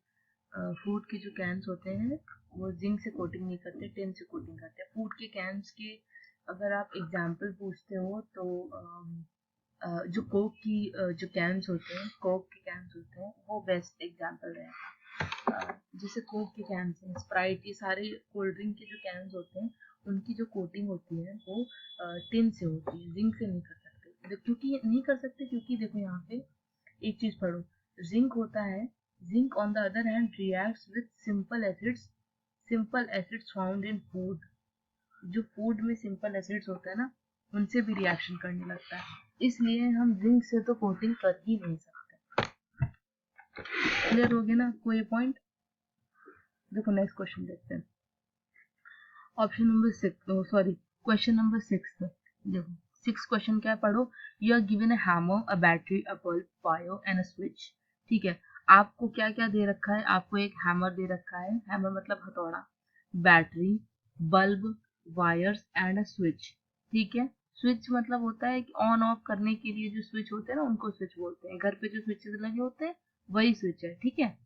फूड के जो कैंस होते हैं वो जिंक से कोटिंग नहीं करते, टिन से कोटिंग करते हैं। फूड के कैंस के अगर आप एग्जांपल पूछते हो तो जो कोक की जो कैंस होते हैं, कोक के कैंस होते हैं, वो बेस्ट एग्जांपल रहेगा। जैसे कोक के कैंस हैं, स्प्राइट, ये सारे कोल्ड ड्रिंक के जो कैंस होते हैं उनकी जो कोटिंग होती है वो टिन से होती है, जिंक से नहीं कर सकते। क्योंकि नहीं कर सकते क्योंकि देखो यहाँ पे एक चीज पढ़ो, जिंक होता है, zinc on the other hand reacts with simple acids found in food. जो फूड में सिंपल एसिड्स होता है ना, उनसे भी रिएक्शन करने लगता है, इसलिए हम जिंक से तो कोटिंग कर ही नहीं सकते। क्लियर हो गया ना कोई पॉइंट। देखो नेक्स्ट क्वेश्चन देखते हैं, option number 6, sorry question number 6। देखो 6 क्वेश्चन क्या है, पढ़ो। You are given a hammer, a battery, a bulb, wire and a switch, ठीक है। आपको क्या क्या दे रखा है, आपको एक हैमर दे रखा है, हैमर मतलब हथौड़ा, battery, bulb, wires and a switch, ठीक है। स्विच मतलब होता है कि ऑन ऑफ करने के लिए जो स्विच होते हैं ना उनको स्विच बोलते हैं, घर पे जो स्विचेस लगे होते हैं वही स्विच है, ठीक है।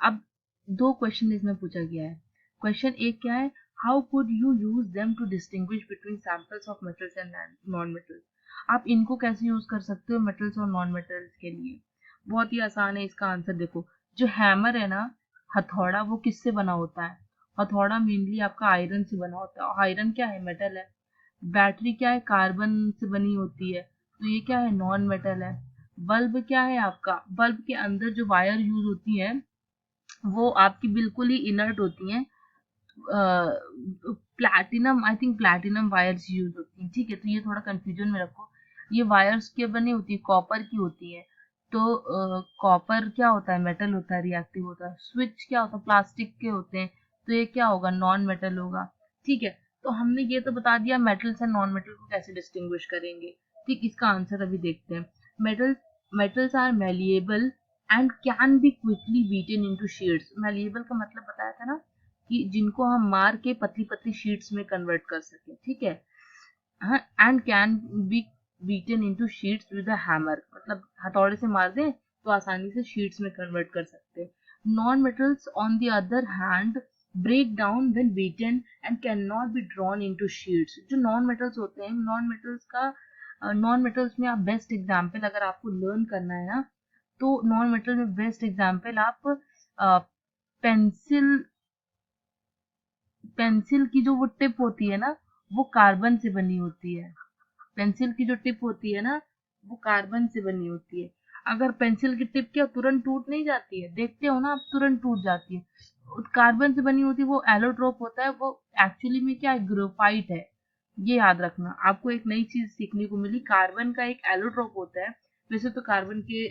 अब दो क्वेश्चन इसमें पूछा गया है। क्वेश्चन एक क्या है, how could you use them to distinguish between samples of metals and non metals. आप इनको कैसे यूज कर सकते हो मेटल्स और नॉन मेटल्स के लिए। बहुत ही आसान है इसका आंसर, देखो जो हैमर है ना, हथौड़ा, वो किससे बना होता है, हथौड़ा मेनली आपका आयरन से बना होता है, और आयरन क्या है, मेटल है। बैटरी क्या है, कार्बन से बनी होती है, तो ये क्या है, नॉन मेटल है। बल्ब क्या है आपका, बल्ब के अंदर जो वायर यूज होती है वो आपकी बिल्कुल ही इनर्ट होती हैं, platinum, I think platinum wires use होती हैं, ठीक है। तो ये थोड़ा कंफ्यूजन में रखो, ये वायर्स के बनी होती है, कॉपर की होती है। तो कॉपर क्या होता है, मेटल होता है, रिएक्टिव होता है। स्विच क्या होता है, प्लास्टिक के होते हैं, तो ये क्या होगा, नॉन मेटल होगा, ठीक है। तो हमने ये तो बता दिया मेटल्स एंड नॉन मेटल को कैसे डिस्टिंग्विश करेंगे, ठीक। इसका आंसर अभी देखते हैं। Metals are malleable and can be quickly beaten into sheets. Malleable का मतलब बताया था ना, कि जिनको हम मार के पतली पतली शीट्स में कन्वर्ट कर सके, ठीक है। हाँ, and can B beaten into sheets with a hammer, मतलब हथौड़े से मार दें तो आसानी से शीट्स में कन्वर्ट कर सकते हैं। Non metals on the other hand brake down when beaten and can not be drawn into sheets. जो नॉन मेटल्स होते हैं, नॉन मेटल्स में आप बेस्ट एग्जांपल अगर आपको लर्न करना है ना, तो नॉन मेटल में बेस्ट एग्जांपल आप पेंसिल पेंसिल की जो वो टिप होती है ना, वो कार्बन से बनी होती है। पेंसिल की जो टिप होती है ना, वो कार्बन से बनी होती है। अगर पेंसिल की टिप क्या तुरंत टूट नहीं जाती है, देखते हो ना आप, तुरंत टूट जाती है। कार्बन से बनी होती है, वो एलोट्रोप होता है, वो एक्चुअली में क्या है, ग्रेफाइट है। ये याद रखना, आपको एक नई चीज सीखने को मिली, कार्बन का एक एलोट्रोप होता है। वैसे तो कार्बन के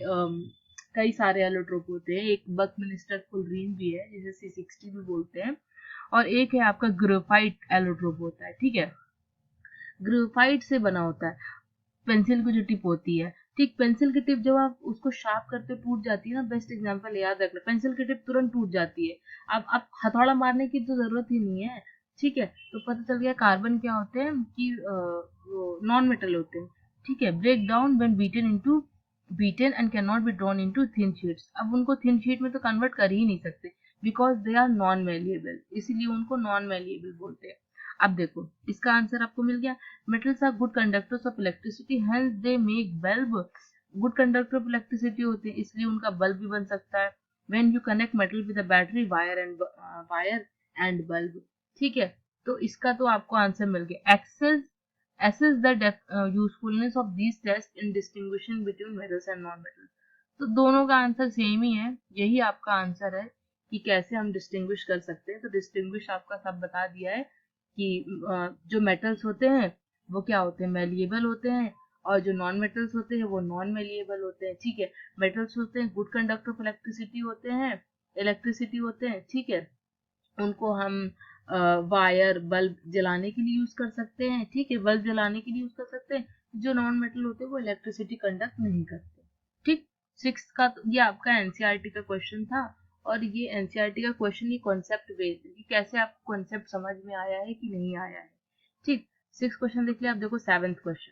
कई सारे एलोट्रोप होते हैं, एक बकमिनिस्टर फुलरीन भी है जिसे C60 भी बोलते हैं, और एक है आपका ग्रेफाइट एलोट्रोप होता है, ठीक है। ग्रेफाइट से बना होता है, पेंसिल की जो टिप होती है, ठीक, पेंसिल की टिप जब आप उसको शार्प करते टूट जाती है ना, बेस्ट एग्जांपल याद रखना, पेंसिल की टिप तुरंत टूट जाती है, अब आप हथौड़ा मारने की तो जरूरत ही नहीं है, ठीक है। तो पता चल गया कार्बन क्या होते हैं कि नॉन मेटल होते हैं, ठीक है। Break down when beaten and can not be drawn into thin sheets, अब उनको थिन शीट में तो कन्वर्ट कर ही नहीं सकते because they are non malleable, इसीलिए उनको नॉन मेलिएबल बोलते हैं। अब देखो इसका आंसर आपको मिल गया, metals are good conductors of electricity hence they make bulb, good conductor of electricity होते हैं इसलिए उनका बल्ब भी बन सकता है। when you connect metal with a battery wire and bulb, ठीक है। तो इसका तो आपको आंसर मिल गया। assess the usefulness of these tests in distinguishing between metals and non metals, तो दोनों का आंसर सेम ही है, यही आपका आंसर है कि कैसे हम डिस्टिंग्विश कर सकते हैं। तो डिस्टिंग्विश आपका सब बता दिया है कि जो मेटल्स होते हैं वो क्या होते हैं, मेलिएबल होते हैं, और जो नॉन मेटल्स होते हैं वो नॉन मेलिएबल होते हैं, ठीक है। मेटल्स होते हैं गुड कंडक्टर ऑफ इलेक्ट्रिसिटी होते हैं, ठीक है। उनको हम वायर बल्ब जलाने के लिए यूज कर सकते हैं, ठीक है, बल्ब जलाने के लिए यूज कर सकते हैं। जो नॉन मेटल होते हैं वो इलेक्ट्रिसिटी कंडक्ट नहीं करते, ठीक। सिक्स का तो ये आपका एनसीईआरटी का क्वेश्चन था, और ये एनसीईआरटी का क्वेश्चन ही कॉन्सेप्ट बेस्ड है कि कैसे आपको कॉन्सेप्ट समझ में आया है कि नहीं आया है, ठीक। सिक्स क्वेश्चन देख लिया, आप देखो सेवेंथ क्वेश्चन,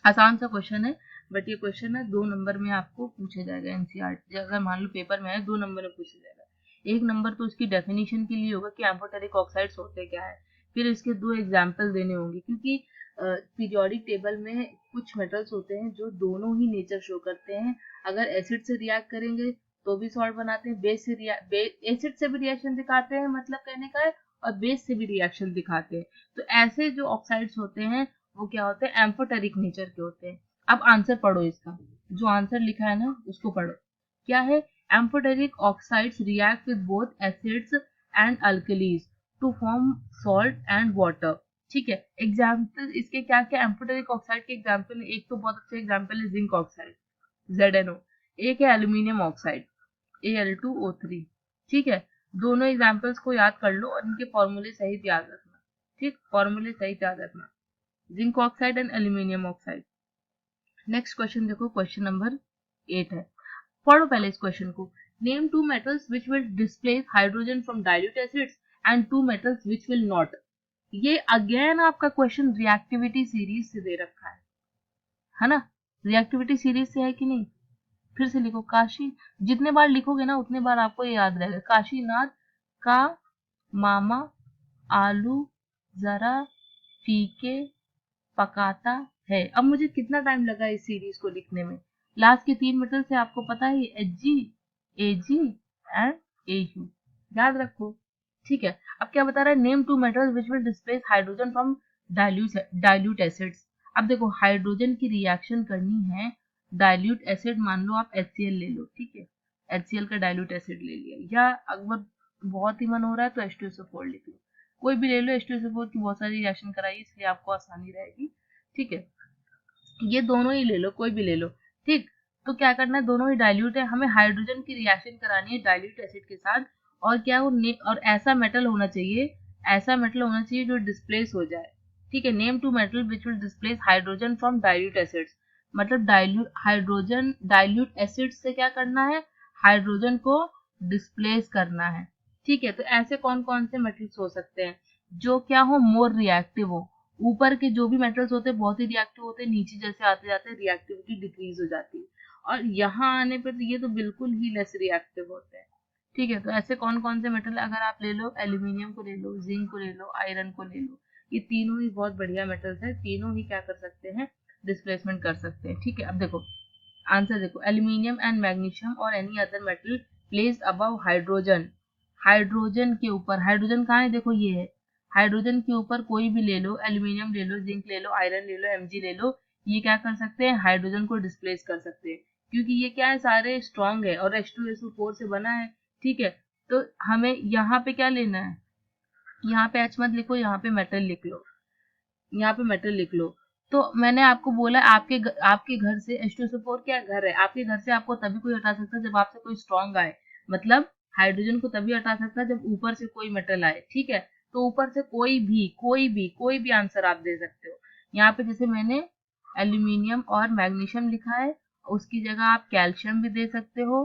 आसान सा क्वेश्चन है, बट ये क्वेश्चन है 2 नंबर में आपको पूछा जाएगा एनसीईआरटी, अगर मान लो पेपर में है 2 नंबर में पूछा जाएगा। 1 नंबर तो उसकी डेफिनेशन के लिए होगा कि एम्फोटेरिक ऑक्साइड्स होते क्या है, फिर इसके 2 एग्जाम्पल देने होंगे, क्योंकि पीरियोडिक टेबल में कुछ मेटल्स होते हैं जो दोनों ही नेचर शो करते हैं, अगर एसिड से रिएक्ट करेंगे तो भी सॉल्ट बनाते हैं, एसिड से भी रिएक्शन दिखाते हैं, मतलब कहने का है, और बेस से भी रिएक्शन दिखाते हैं। तो ऐसे जो ऑक्साइड्स होते हैं वो क्या होते हैं, एम्फोटेरिक नेचर के होते हैं। अब आंसर पढ़ो इसका, जो आंसर लिखा है ना उसको पढ़ो, क्या है, amphoteric oxides react with both acids and alkalis to form salt and water, ठीक है। एग्जाम्पल इसके क्या क्या एम्फोटेरिक ऑक्साइड के एग्जाम्पल, एक तो बहुत अच्छा एग्जाम्पल है जिंक ऑक्साइड ZnO, एक है एल्यूमिनियम ऑक्साइड Al2O3, ठीक है। दोनों एग्जाम्पल्स को याद कर लो और इनके फॉर्मूले सहित याद रखना, ठीक, फॉर्मूले सहित याद रखना, zinc oxide and aluminium oxide. Next question देखो, क्वेश्चन नंबर 8 है, पढ़ो पहले इस क्वेश्चन को। Name 2 metals which will displace hydrogen from dilute acids and 2 metals which will not। ये अगेन आपका क्वेश्चन रिएक्टिविटी सीरीज से दे रखा है ना, रिएक्टिविटी सीरीज से है कि नहीं, फिर से लिखो, काशी, जितने बार लिखोगे ना उतने बार आपको ये याद रहेगा। काशीनाथ का मामा आलू जरा फीके पकाता है। अब मुझे कितना टाइम लगा इस सीरीज को लिखने में, लास्ट के 3 मेटल से आपको पता है Hg, Ag एंड Au, याद रखो, ठीक है। अब क्या बता रहा है, name 2 metals which will displace hydrogen from dilute acids. अब देखो हाइड्रोजन की रिएक्शन करनी है डाइल्यूट एसिड, मान लो आप HCl ले लो, ठीक है, HCl का डाइल्यूट एसिड ले लिया, या अगर बहुत ही मन हो रहा है तो H2SO4 लिख लो, कोई भी ले लो, H2SO4 की बहुत सारी रिएक्शन कराई इसलिए आपको आसानी रहेगी, ठीक है। ये दोनों ही ले लो, कोई भी ले लो, ठीक। तो क्या करना है, दोनों ही डाइल्यूट है, हमें हाइड्रोजन की रिएक्शन करानी है डाइल्यूट एसिड के साथ, और क्या हो, और ऐसा मेटल होना चाहिए, ऐसा मेटल होना चाहिए जो डिस्प्लेस हो जाए, ठीक है। Name 2 metal which will displace hydrogen from dilute acids, मतलब डाइल्यूट एसिड से क्या करना है, हाइड्रोजन को डिस्प्लेस करना है, ठीक है। तो ऐसे कौन कौन से मेटल्स हो सकते हैं जो क्या हो, मोर रिएक्टिव हो, ऊपर के जो भी मेटल्स होते हैं बहुत ही रिएक्टिव होते हैं, नीचे जैसे आते जाते हैं रिएक्टिविटी डिक्रीज हो जाती है, और यहाँ आने पर ये तो बिल्कुल ही लेस रिएक्टिव होते हैं, ठीक है। तो ऐसे कौन कौन से मेटल अगर आप ले लो, एल्यूमिनियम को ले लो, जिंक को ले लो, आयरन को ले लो, ये तीनों ही बहुत बढ़िया मेटल्स है, तीनों ही क्या कर सकते हैं, डिस्प्लेसमेंट कर सकते हैं, ठीक है। अब देखो आंसर देखो, एल्यूमिनियम एंड मैग्नीशियम और any other metal placed above hydrogen, hydrogen के ऊपर, हाइड्रोजन कहाँ है, देखो ये है, हाइड्रोजन के ऊपर कोई भी ले लो, एल्यूमिनियम ले लो, जिंक ले लो, आयरन ले लो, Mg ले लो, ये क्या कर सकते हैं, हाइड्रोजन को डिस्प्लेस कर सकते हैं, क्योंकि ये क्या है, सारे स्ट्रॉन्ग है और H2SO4 से बना है, ठीक है। तो हमें यहाँ पे क्या लेना है, यहाँ पे H मत लिखो, यहाँ पे मेटल लिख लो, यहाँ पे मेटल लिख लो। तो मैंने आपको बोला आपके घर से H2SO4 क्या घर है, आपके घर से आपको तभी कोई हटा सकता है जब आपसे कोई स्ट्रॉन्ग आए, मतलब हाइड्रोजन को तभी हटा सकता है जब ऊपर से कोई मेटल आए, ठीक है। तो ऊपर से कोई भी आंसर आप दे सकते हो। यहाँ पे जैसे मैंने एल्यूमिनियम और मैग्नीशियम लिखा है, उसकी जगह आप कैल्शियम भी दे सकते हो,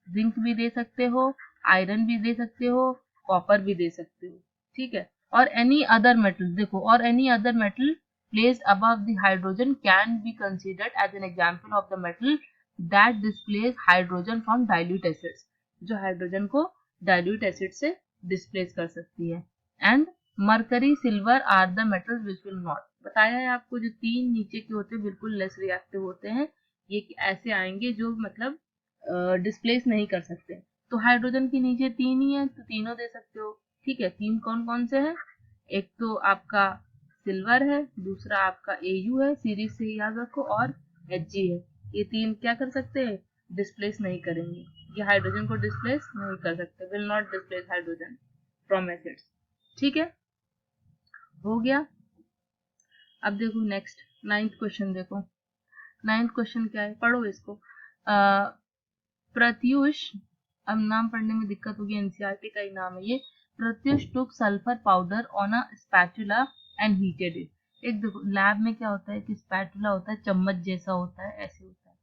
जिंक भी दे सकते हो, आयरन भी दे सकते हो, कॉपर भी दे सकते हो, ठीक है। और एनी अदर मेटल, देखो, और any other metal placed above the hydrogen can be considered as an example of the metal that displays hydrogen from dilute acids, जो हाइड्रोजन को dilute acid से displace कर सकती है। and mercury, silver are the metals which will not, बताया है आपको, जो तीन नीचे के होते हैं बिल्कुल लेस रिएक्टिव होते हैं, ये ऐसे आएंगे जो मतलब डिस्प्लेस नहीं कर सकते। तो हाइड्रोजन के नीचे तीन ही है, तो तीनों दे सकते हो, ठीक है। तीन कौन कौन से हैं? एक तो आपका सिल्वर है, दूसरा आपका Au है, सीरीज से याद रखो, और Hg है। ये तीन क्या कर सकते हैं? डिस्प्लेस नहीं करेंगे, ये हाइड्रोजन को डिस्प्लेस नहीं कर सकते, will not displace hydrogen from acids, ठीक है, हो गया। अब देखो नेक्स्ट 9th क्वेश्चन, देखो 9th क्वेश्चन क्या है, पढ़ो इसको। प्रत्युष, अब नाम पढ़ने में दिक्कत होगी, एनसीईआरटी का ही नाम है ये। Pratyush took sulphur powder on a spatula and heated it. एक देखो लैब में क्या होता है कि स्पैटुला होता है, चम्मच जैसा होता है, ऐसे होता है,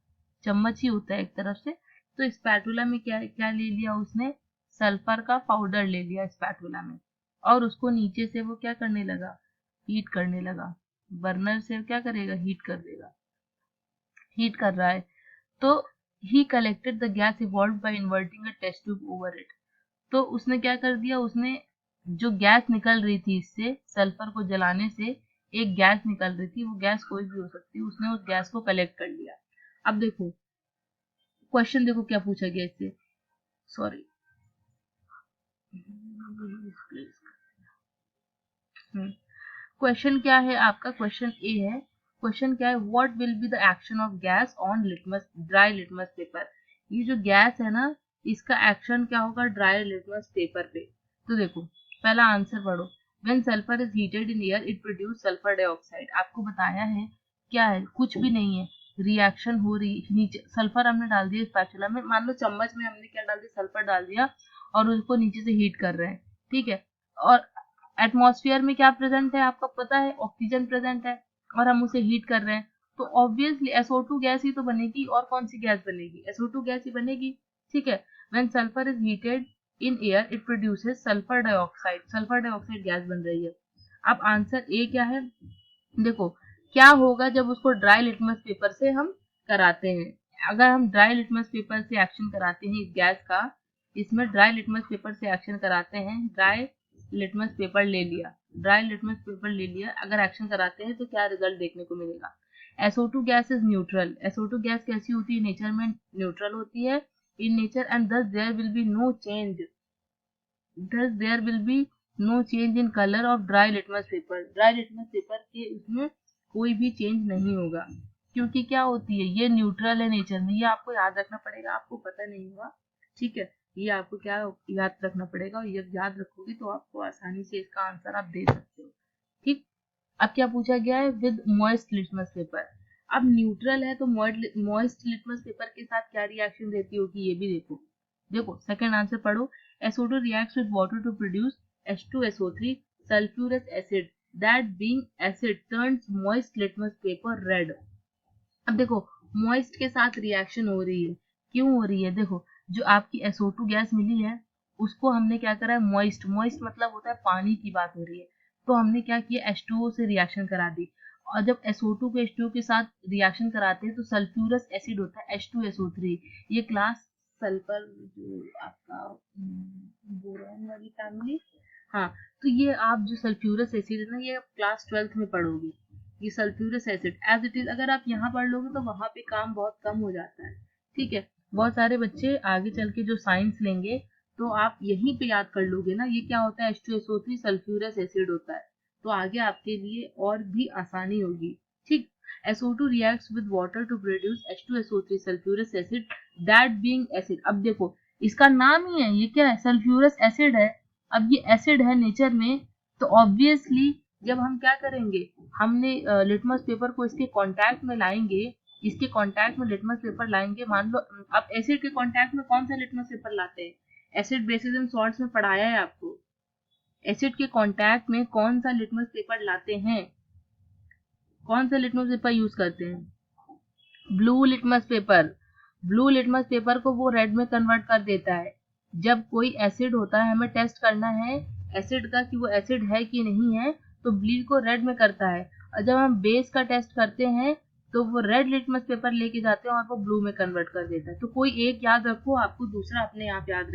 चम्मच ही होता है एक तरफ से। तो स्पैटुला में क्या क्या ले लिया उसने? सल्फर का पाउडर ले लिया स्पैटुला में, और उसको नीचे से वो क्या करने लगा? हीट करने लगा। बर्नर से क्या करेगा? हीट कर देगा। हीट कर रहा है, तो he collected the gas evolve by inverting a test tube over it. तो उसने क्या कर दिया? उसने जो गैस निकल रही थी इससे, सल्फर को जलाने से एक गैस निकल रही थी, वो गैस कोई भी हो सकती है, उसने उस गैस को कलेक्ट कर लिया। अब देखो क्वेश्चन, देखो क्या पूछा गया इससे, सॉरी, क्वेश्चन क्या है आपका? क्वेश्चन ए है। क्वेश्चन क्या है? What will be the action of gas on litmus, dry litmus paper. ये जो गैस है ना, इसका एक्शन क्या होगा ड्राई लिटमस पेपर पे? तो देखो पहला आंसर पढ़ो। When sulphur is heated in air it produce sulphur dioxide. आपको बताया है क्या है? कुछ भी नहीं है, रिएक्शन हो रही, नीचे सल्फर हमने डाल दिया स्पैचुला में, मान लो चम्मच में हमने क्या डाल दिया? सल्फर डाल दिया, और उसको नीचे से हीट कर रहे हैं, ठीक है। और एटमॉस्फेयर में क्या प्रेजेंट है? आपको पता है ऑक्सीजन प्रेजेंट है, और हम उसे हीट कर रहे हैं, तो ऑब्वियसली SO2 गैस ही तो बनेगी, और कौन सी गैस बनेगी? SO2 गैस ही बनेगी, ठीक है। When sulphur is heated in air it produces sulphur dioxide, sulphur dioxide gas बन रही है। अब आंसर ए क्या है? देखो क्या होगा जब उसको ड्राई लिटमस पेपर से हम कराते हैं। अगर हम ड्राई लिटमस पेपर से एक्शन कराते हैं इस गैस का, इसमें ड्राई लिटमस पेपर से एक्शन कराते हैं, ड्राई लिटमस पेपर ले लिया, ड्राई लिटमस पेपर ले लिया, अगर एक्शन कराते हैं तो क्या रिजल्ट देखने को मिलेगा? SO2 gas is neutral. SO2 gas कैसी होती है? नेचर में न्यूट्रल होती है in nature, and thus there will be no change, thus there will be no change in color of dry litmus paper। Dry litmus paper के उसमें कोई भी चेंज नहीं होगा, क्योंकि क्या होती है? ये न्यूट्रल है नेचर में, ये आपको याद रखना पड़ेगा, आपको पता नहीं होगा, ठीक है। ये आपको क्या याद रखना पड़ेगा, और जब याद रखोगे तो आपको आसानी से इसका आंसर आप दे सकते हो, ठीक। अब क्या पूछा गया है? With moist litmus paper. अब न्यूट्रल है तो मॉइस्ट लिटमस पेपर के साथ क्या रिएक्शन देती होगी, ये भी देखो। देखो सेकंड आंसर पढ़ो। SO2 reacts with water to produce H2SO3 sulfurous acid that being acid turns moist litmus paper red। अब देखो मॉइस्ट के साथ रिएक्शन हो रही है, क्यों हो रही है? देखो जो आपकी SO2 गैस मिली है, उसको हमने क्या करा है? मॉइस्ट, मॉइस्ट मतलब होता है पानी की बात हो रही है, तो हमने क्या किया? H2O से रिएक्शन करा दी, और जब SO2 को H2O के साथ रिएक्शन कराते हैं तो सल्फ्यूरस एसिड होता है H2SO3। ये क्लास सल्फर जो आपका बोरॉन वाली फैमिली, हाँ, तो ये आप जो सल्फ्यूरस एसिड है ना, ये क्लास 12th में पढ़ोगे। ये sulphurous acid as it is अगर आप यहाँ पढ़ लोगे तो वहां पे काम बहुत कम हो जाता है, ठीक है। बहुत सारे बच्चे आगे चल के जो साइंस लेंगे तो आप यहीं पे याद कर लोगे ना, ये क्या होता है? H2SO3 सल्फ्यूरस एसिड होता है, तो आगे आपके लिए और भी आसानी होगी, ठीक। SO2 reacts with water to produce H2SO3 sulfurous acid that being acid। अब देखो इसका नाम ही है, ये क्या है? सल्फ्यूरस एसिड है। अब ये एसिड है नेचर में, तो ऑब्वियसली जब हम क्या करेंगे? हमने लिटमस पेपर को इसके कांटेक्ट में लाएंगे, इसके कांटेक्ट में लिटमस पेपर लाएंगे, मान लो अब एसिड के कांटेक्ट में कौन सा लिटमस पेपर लाते हैं? एसिड बेसिस एंड सॉल्ट्स में पढ़ाया है आपको। एसिड के कांटेक्ट में कौन सा लिटमस पेपर लाते हैं, कौन सा लिटमस पेपर यूज करते हैं, blue litmus paper. Blue litmus paper को वो रेड में कन्वर्ट कर देता है। जब कोई एसिड होता है, हमें टेस्ट करना है एसिड का कि वो एसिड है कि नहीं है, तो ब्लू को रेड में करता है। और जब हम बेस का टेस्ट करते हैं तो वो रेड लिटमस पेपर लेके जाते हैं और वो ब्लू में कन्वर्ट कर देता है। तो कोई एक याद रखो, आपको दूसरा अपने आप याद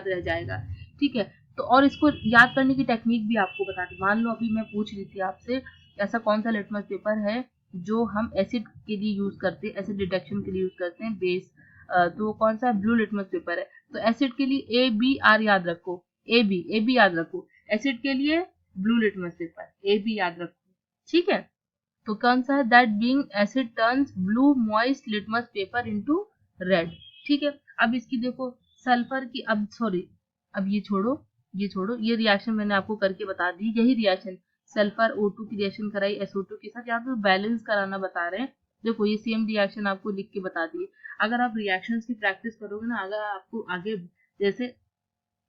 रह जाएगा। ठीक है, तो और इसको याद करने की टेक्निक भी आपको बता दूं। मान लो अभी मैं पूछ रही थी आपसे ऐसा कौन सा लिटमस पेपर है जो हम एसिड के लिए यूज करते हैं, एसिड डिटेक्शन के लिए यूज करते हैं, बेस, तो कौन सा ब्लू लिटमस पेपर है। तो एसिड के लिए ABR याद रखो, ए बी याद रखो। एसिड के लिए ब्लू लिटमस पेपर, AB याद रखो। ठीक है, तो कौन सा है, that being asset turns blue moist litmus paper into red. ठीक है, अब इसकी देखो सल्फर की, अब सॉरी, अब ये छोड़ो, ये रिएक्शन मैंने आपको करके बता दी। यही रिएक्शन सल्फर O2 की रिएक्शन कराई SO2 के साथ, यहाँ पे बैलेंस कराना बता रहे हैं। देखो ये सेम रिएक्शन आपको लिख के बता दिए। अगर आप रिएक्शंस की प्रैक्टिस करोगे ना, अगर आपको आगे जैसे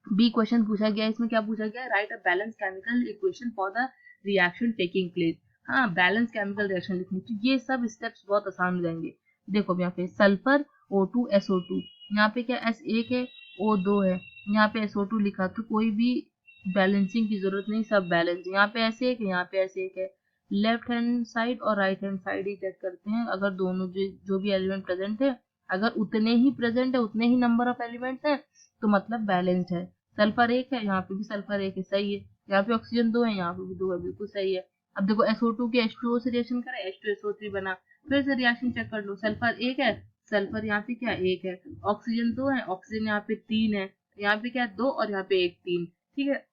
बी क्वेश्चन पूछा गया, इसमें क्या पूछा गया, right a balance chemical equation for the reaction taking place. हाँ, बैलेंस केमिकल रिएक्शन लिखनी, तो ये सब स्टेप्स बहुत आसान हो जाएंगे। देखो यहाँ पे सल्फर O2 SO2, यहाँ पे क्या S1 है O2 है, यहाँ पे SO2 लिखा, तो कोई भी बैलेंसिंग की जरूरत नहीं, सब बैलेंस। यहाँ पे S1 है, यहाँ पे S1 है। लेफ्ट हैंड साइड और राइट हैंड साइड ही चेक करते हैं, अगर दोनों जो भी एलिमेंट प्रेजेंट है, अगर उतने ही प्रेजेंट है, उतने ही नंबर ऑफ एलिमेंट्स है, तो मतलब बैलेंस्ड है। सल्फर 1 है, यहाँ पे भी सल्फर 1 है, सही है। यहाँ पे ऑक्सीजन 2 है, यहाँ पे भी 2 है, बिल्कुल सही है। अब देखो SO2 के H2O से रिएक्शन करें, H2SO3 बना। फिर से रिएक्शन चेक कर लो, सल्फर 1 है, सल्फर यहाँ पे क्या 1 है, ऑक्सीजन 2 है, ऑक्सीजन यहाँ पे 3 है, यहाँ पे क्या 2 और यहाँ पे 1 3। ठीक है,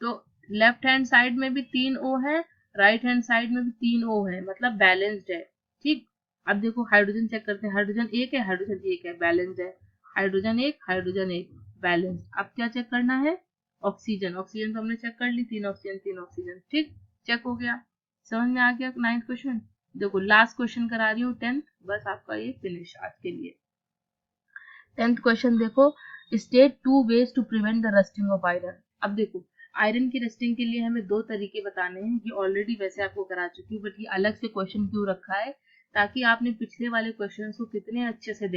तो लेफ्ट हैंड साइड में भी 3 O है, राइट हैंड साइड में भी 3 O है, मतलब बैलेंस्ड है। ठीक, अब देखो हाइड्रोजन चेक करते हैं, हाइड्रोजन 1 है, हाइड्रोजन 1 है, बैलेंस्ड है। Hydrogen 1, hydrogen 1, balance. अब क्या चेक करना है, ऑक्सीजन। ऑक्सीजन तो हमने चेक कर ली, 3 ऑक्सीजन 3 ऑक्सीजन। ठीक, चेक हो गया, समझ में आ गया 9th क्वेश्चन। देखो लास्ट क्वेश्चन करा रही हूँ 10th, बस आपका ये फिनिश आज के लिए। 10th क्वेश्चन देखो, state 2 ways to prevent the rusting of iron. अब देखो आयरन की रस्टिंग के लिए हमें 2 तरीके बताने हैं। ये ऑलरेडी वैसे आपको करा चुकी हूँ, बट ये अलग से क्वेश्चन क्यों रखा है, ताकि आपने पिछले वाले क्वेश्चन को कितने अच्छे से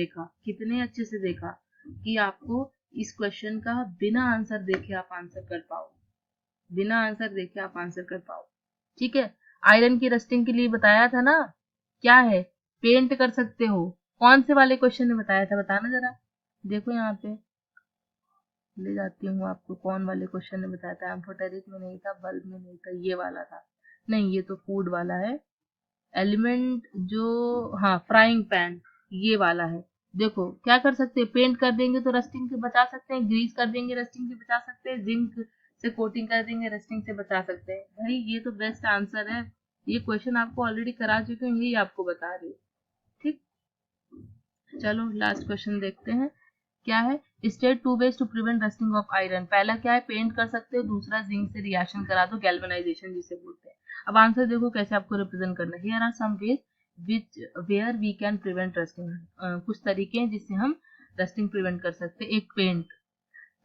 देखा कि आपको इस क्वेश्चन का बिना आंसर देखे आप आंसर कर पाओ। ठीक है, आयरन की रस्टिंग के लिए बताया था ना, क्या है, पेंट कर सकते हो। कौन से वाले क्वेश्चन ने बताया था, बताना जरा। देखो यहाँ पे ले जाती हूँ आपको, कौन वाले क्वेश्चन ने बताया था। एम्फोटेरिक में नहीं था, बल्ब में नहीं था, ये वाला था। नहीं, ये तो फूड वाला है। एलिमेंट जो, हाँ, फ्राइंग पैन, ये वाला है। देखो क्या कर सकते हैं, पेंट कर देंगे तो रस्टिंग से बचा सकते हैं, ग्रीस कर देंगे रस्टिंग से बचा सकते हैं, जिंक से कोटिंग कर देंगे रस्टिंग से बचा सकते हैं। भाई ये तो बेस्ट आंसर है। ये क्वेश्चन आपको ऑलरेडी करा चुके हैं, यही आपको बता रही हूँ। ठीक, चलो लास्ट क्वेश्चन देखते हैं, क्या है, state 2 ways to prevent rusting of iron. पहला क्या है, पेंट कर सकते हो, दूसरा जिंक से रिएक्शन करा दो, गैल्वेनाइजेशन जिसे बोलते हैं। अब आंसर देखो कैसे आपको रिप्रेजेंट करना है। Here are some ways where we can prevent rusting. कुछ तरीके हैं जिससे हम रस्टिंग प्रिवेंट कर सकते हैं। एक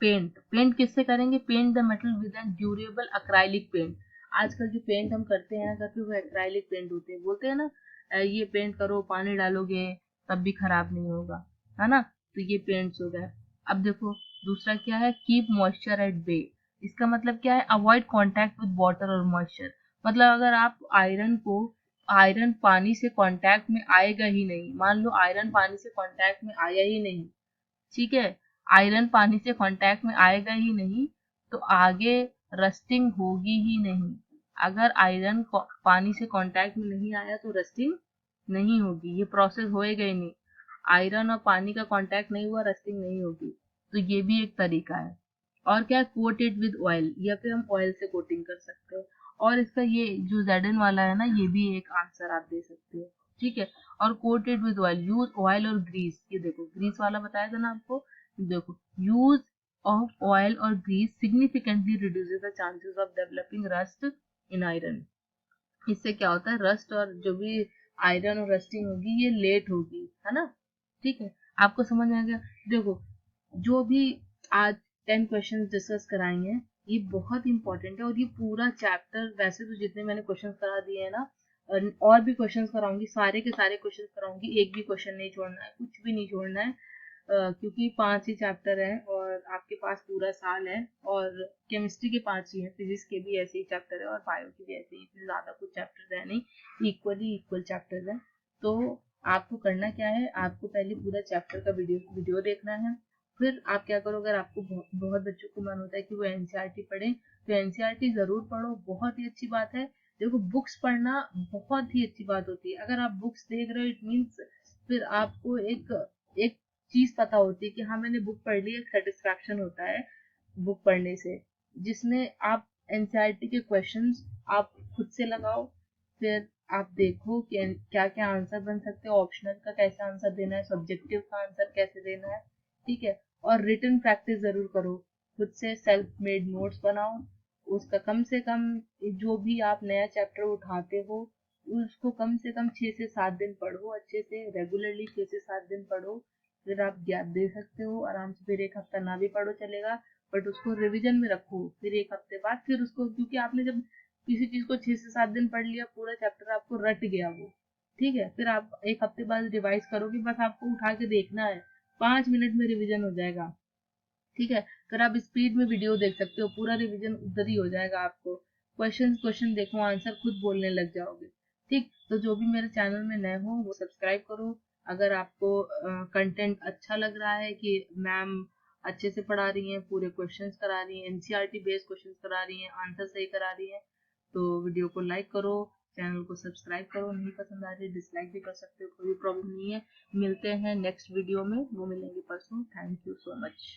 पेंट किससे करेंगे, paint the metal with an durable acrylic paint. आजकल जो पेंट हम करते हैं घर पे वो एक्राइलिक पेंट होते हैं, बोलते हैं ना ये पेंट करो, पानी डालोगे तब भी खराब नहीं होगा, है ना। तो ये पेंट्स हो गए। अब देखो दूसरा क्या है, कीप मॉइस्चर एट बे। इसका मतलब क्या है, अवॉइड कांटेक्ट विद वाटर और मॉइस्चर। मतलब अगर आप आयरन पानी से कांटेक्ट में आएगा ही नहीं, मान लो आयरन पानी से कांटेक्ट में आया ही नहीं, ठीक है, आयरन पानी से कांटेक्ट में आएगा ही नहीं, तो आगे रस्टिंग होगी ही नहीं। अगर आयरन पानी से कांटेक्ट में नहीं आया तो रस्टिंग नहीं होगी, ये प्रोसेस होएगा ही नहीं। आयरन और पानी का कांटेक्ट नहीं हुआ, रस्टिंग नहीं होगी। तो ये भी एक तरीका है। और क्या, कोटेड विद ऑयल, या फिर हम ऑयल से कोटिंग कर सकते हैं। और इसका ये जो Zn वाला है ना, ये भी एक आंसर आप दे सकते हो। ठीक है, और coated with oil, use oil और ग्रीस। ये देखो ग्रीस वाला बताया था ना आपको, देखो यूज ऑफ ऑयल और grease significantly reduces the chances of developing rust in iron. इससे क्या होता है, रस्ट और जो भी आयरन और रस्टिंग होगी ये लेट होगी, है ना। ठीक है, आपको समझ में आ गया। देखो जो भी आज 10 क्वेश्चन डिस्कस कराएंगे। ये बहुत इंपॉर्टेंट है। और ये पूरा चैप्टर, वैसे तो जितने मैंने क्वेश्चन करा दिए हैं ना, और भी क्वेश्चन कराऊंगी, सारे के सारे क्वेश्चन कराऊंगी, एक भी क्वेश्चन नहीं छोड़ना है, कुछ भी नहीं छोड़ना है। क्योंकि 5 ही चैप्टर हैं और आपके पास पूरा साल है। और केमिस्ट्री के 5 ही हैं, फिजिक्स के भी ऐसे ही चैप्टर है और बायो के भी ऐसे ही, इतने ज़्यादा कुछ चैप्टर है नहीं, इक्वल चैप्टर है। तो आपको करना क्या है, आपको पहले पूरा चैप्टर का वीडियो देखना है। फिर आप क्या करो, अगर आपको बहुत बच्चों को मन होता है कि वो एनसीईआरटी पढ़े, तो एनसीईआरटी जरूर पढ़ो, बहुत ही अच्छी बात है। देखो, बुक्स पढ़ना बहुत ही अच्छी बात होती है। अगर आप बुक्स देख रहे हो, इट मीन्स फिर आपको एक एक चीज पता होती है कि हाँ मैंने बुक पढ़ ली, एक सेटिस्फैक्शन होता है बुक पढ़ने से, जिसमें आप एनसीईआरटी के क्वेश्चंस आप खुद से लगाओ। फिर आप देखो कि क्या क्या आंसर बन सकते हैं, ऑप्शनल का कैसे आंसर देना है, सब्जेक्टिव का आंसर कैसे देना है, ठीक है। और रिटन प्रैक्टिस जरूर करो, खुद से सेल्फ मेड नोट्स बनाओ, उसका कम से कम, जो भी आप नया चैप्टर उठाते हो उसको कम से कम 6 से 7 दिन पढ़ो, अच्छे से रेगुलरली 6 से 7 दिन पढ़ो। फिर आप गैप दे सकते हो आराम से, फिर एक हफ्ता ना भी पढ़ो चलेगा, बट उसको रिवीजन में रखो। फिर एक हफ्ते बाद फिर उसको, क्योंकि आपने जब किसी चीज को 6 से 7 दिन पढ़ लिया, पूरा चैप्टर आपको रट गया वो, ठीक है। फिर आप एक हफ्ते बाद रिवाइज करोगे, बस आपको उठा के देखना है, 5 मिनट में रिवीजन हो जाएगा, ठीक है। फिर आप स्पीड में वीडियो देख सकते हो, पूरा रिवीजन उधर ही हो जाएगा आपको। क्वेश्चन क्वेश्चन देखो, आंसर खुद बोलने लग जाओगे, ठीक। तो जो भी मेरे चैनल में नए हो वो सब्सक्राइब करो। अगर आपको कंटेंट अच्छा लग रहा है कि मैम अच्छे से पढ़ा रही हैं, पूरे क्वेश्चंस करा रही हैं, एनसीईआरटी बेस्ड क्वेश्चंस करा रही हैं, आंसर सही करा रही हैं, तो वीडियो को लाइक करो, चैनल को सब्सक्राइब करो। नहीं पसंद आ रही डिसलाइक भी कर सकते हो, कोई प्रॉब्लम नहीं है। मिलते हैं नेक्स्ट वीडियो में, वो मिलेंगे परसों। Thank you so much.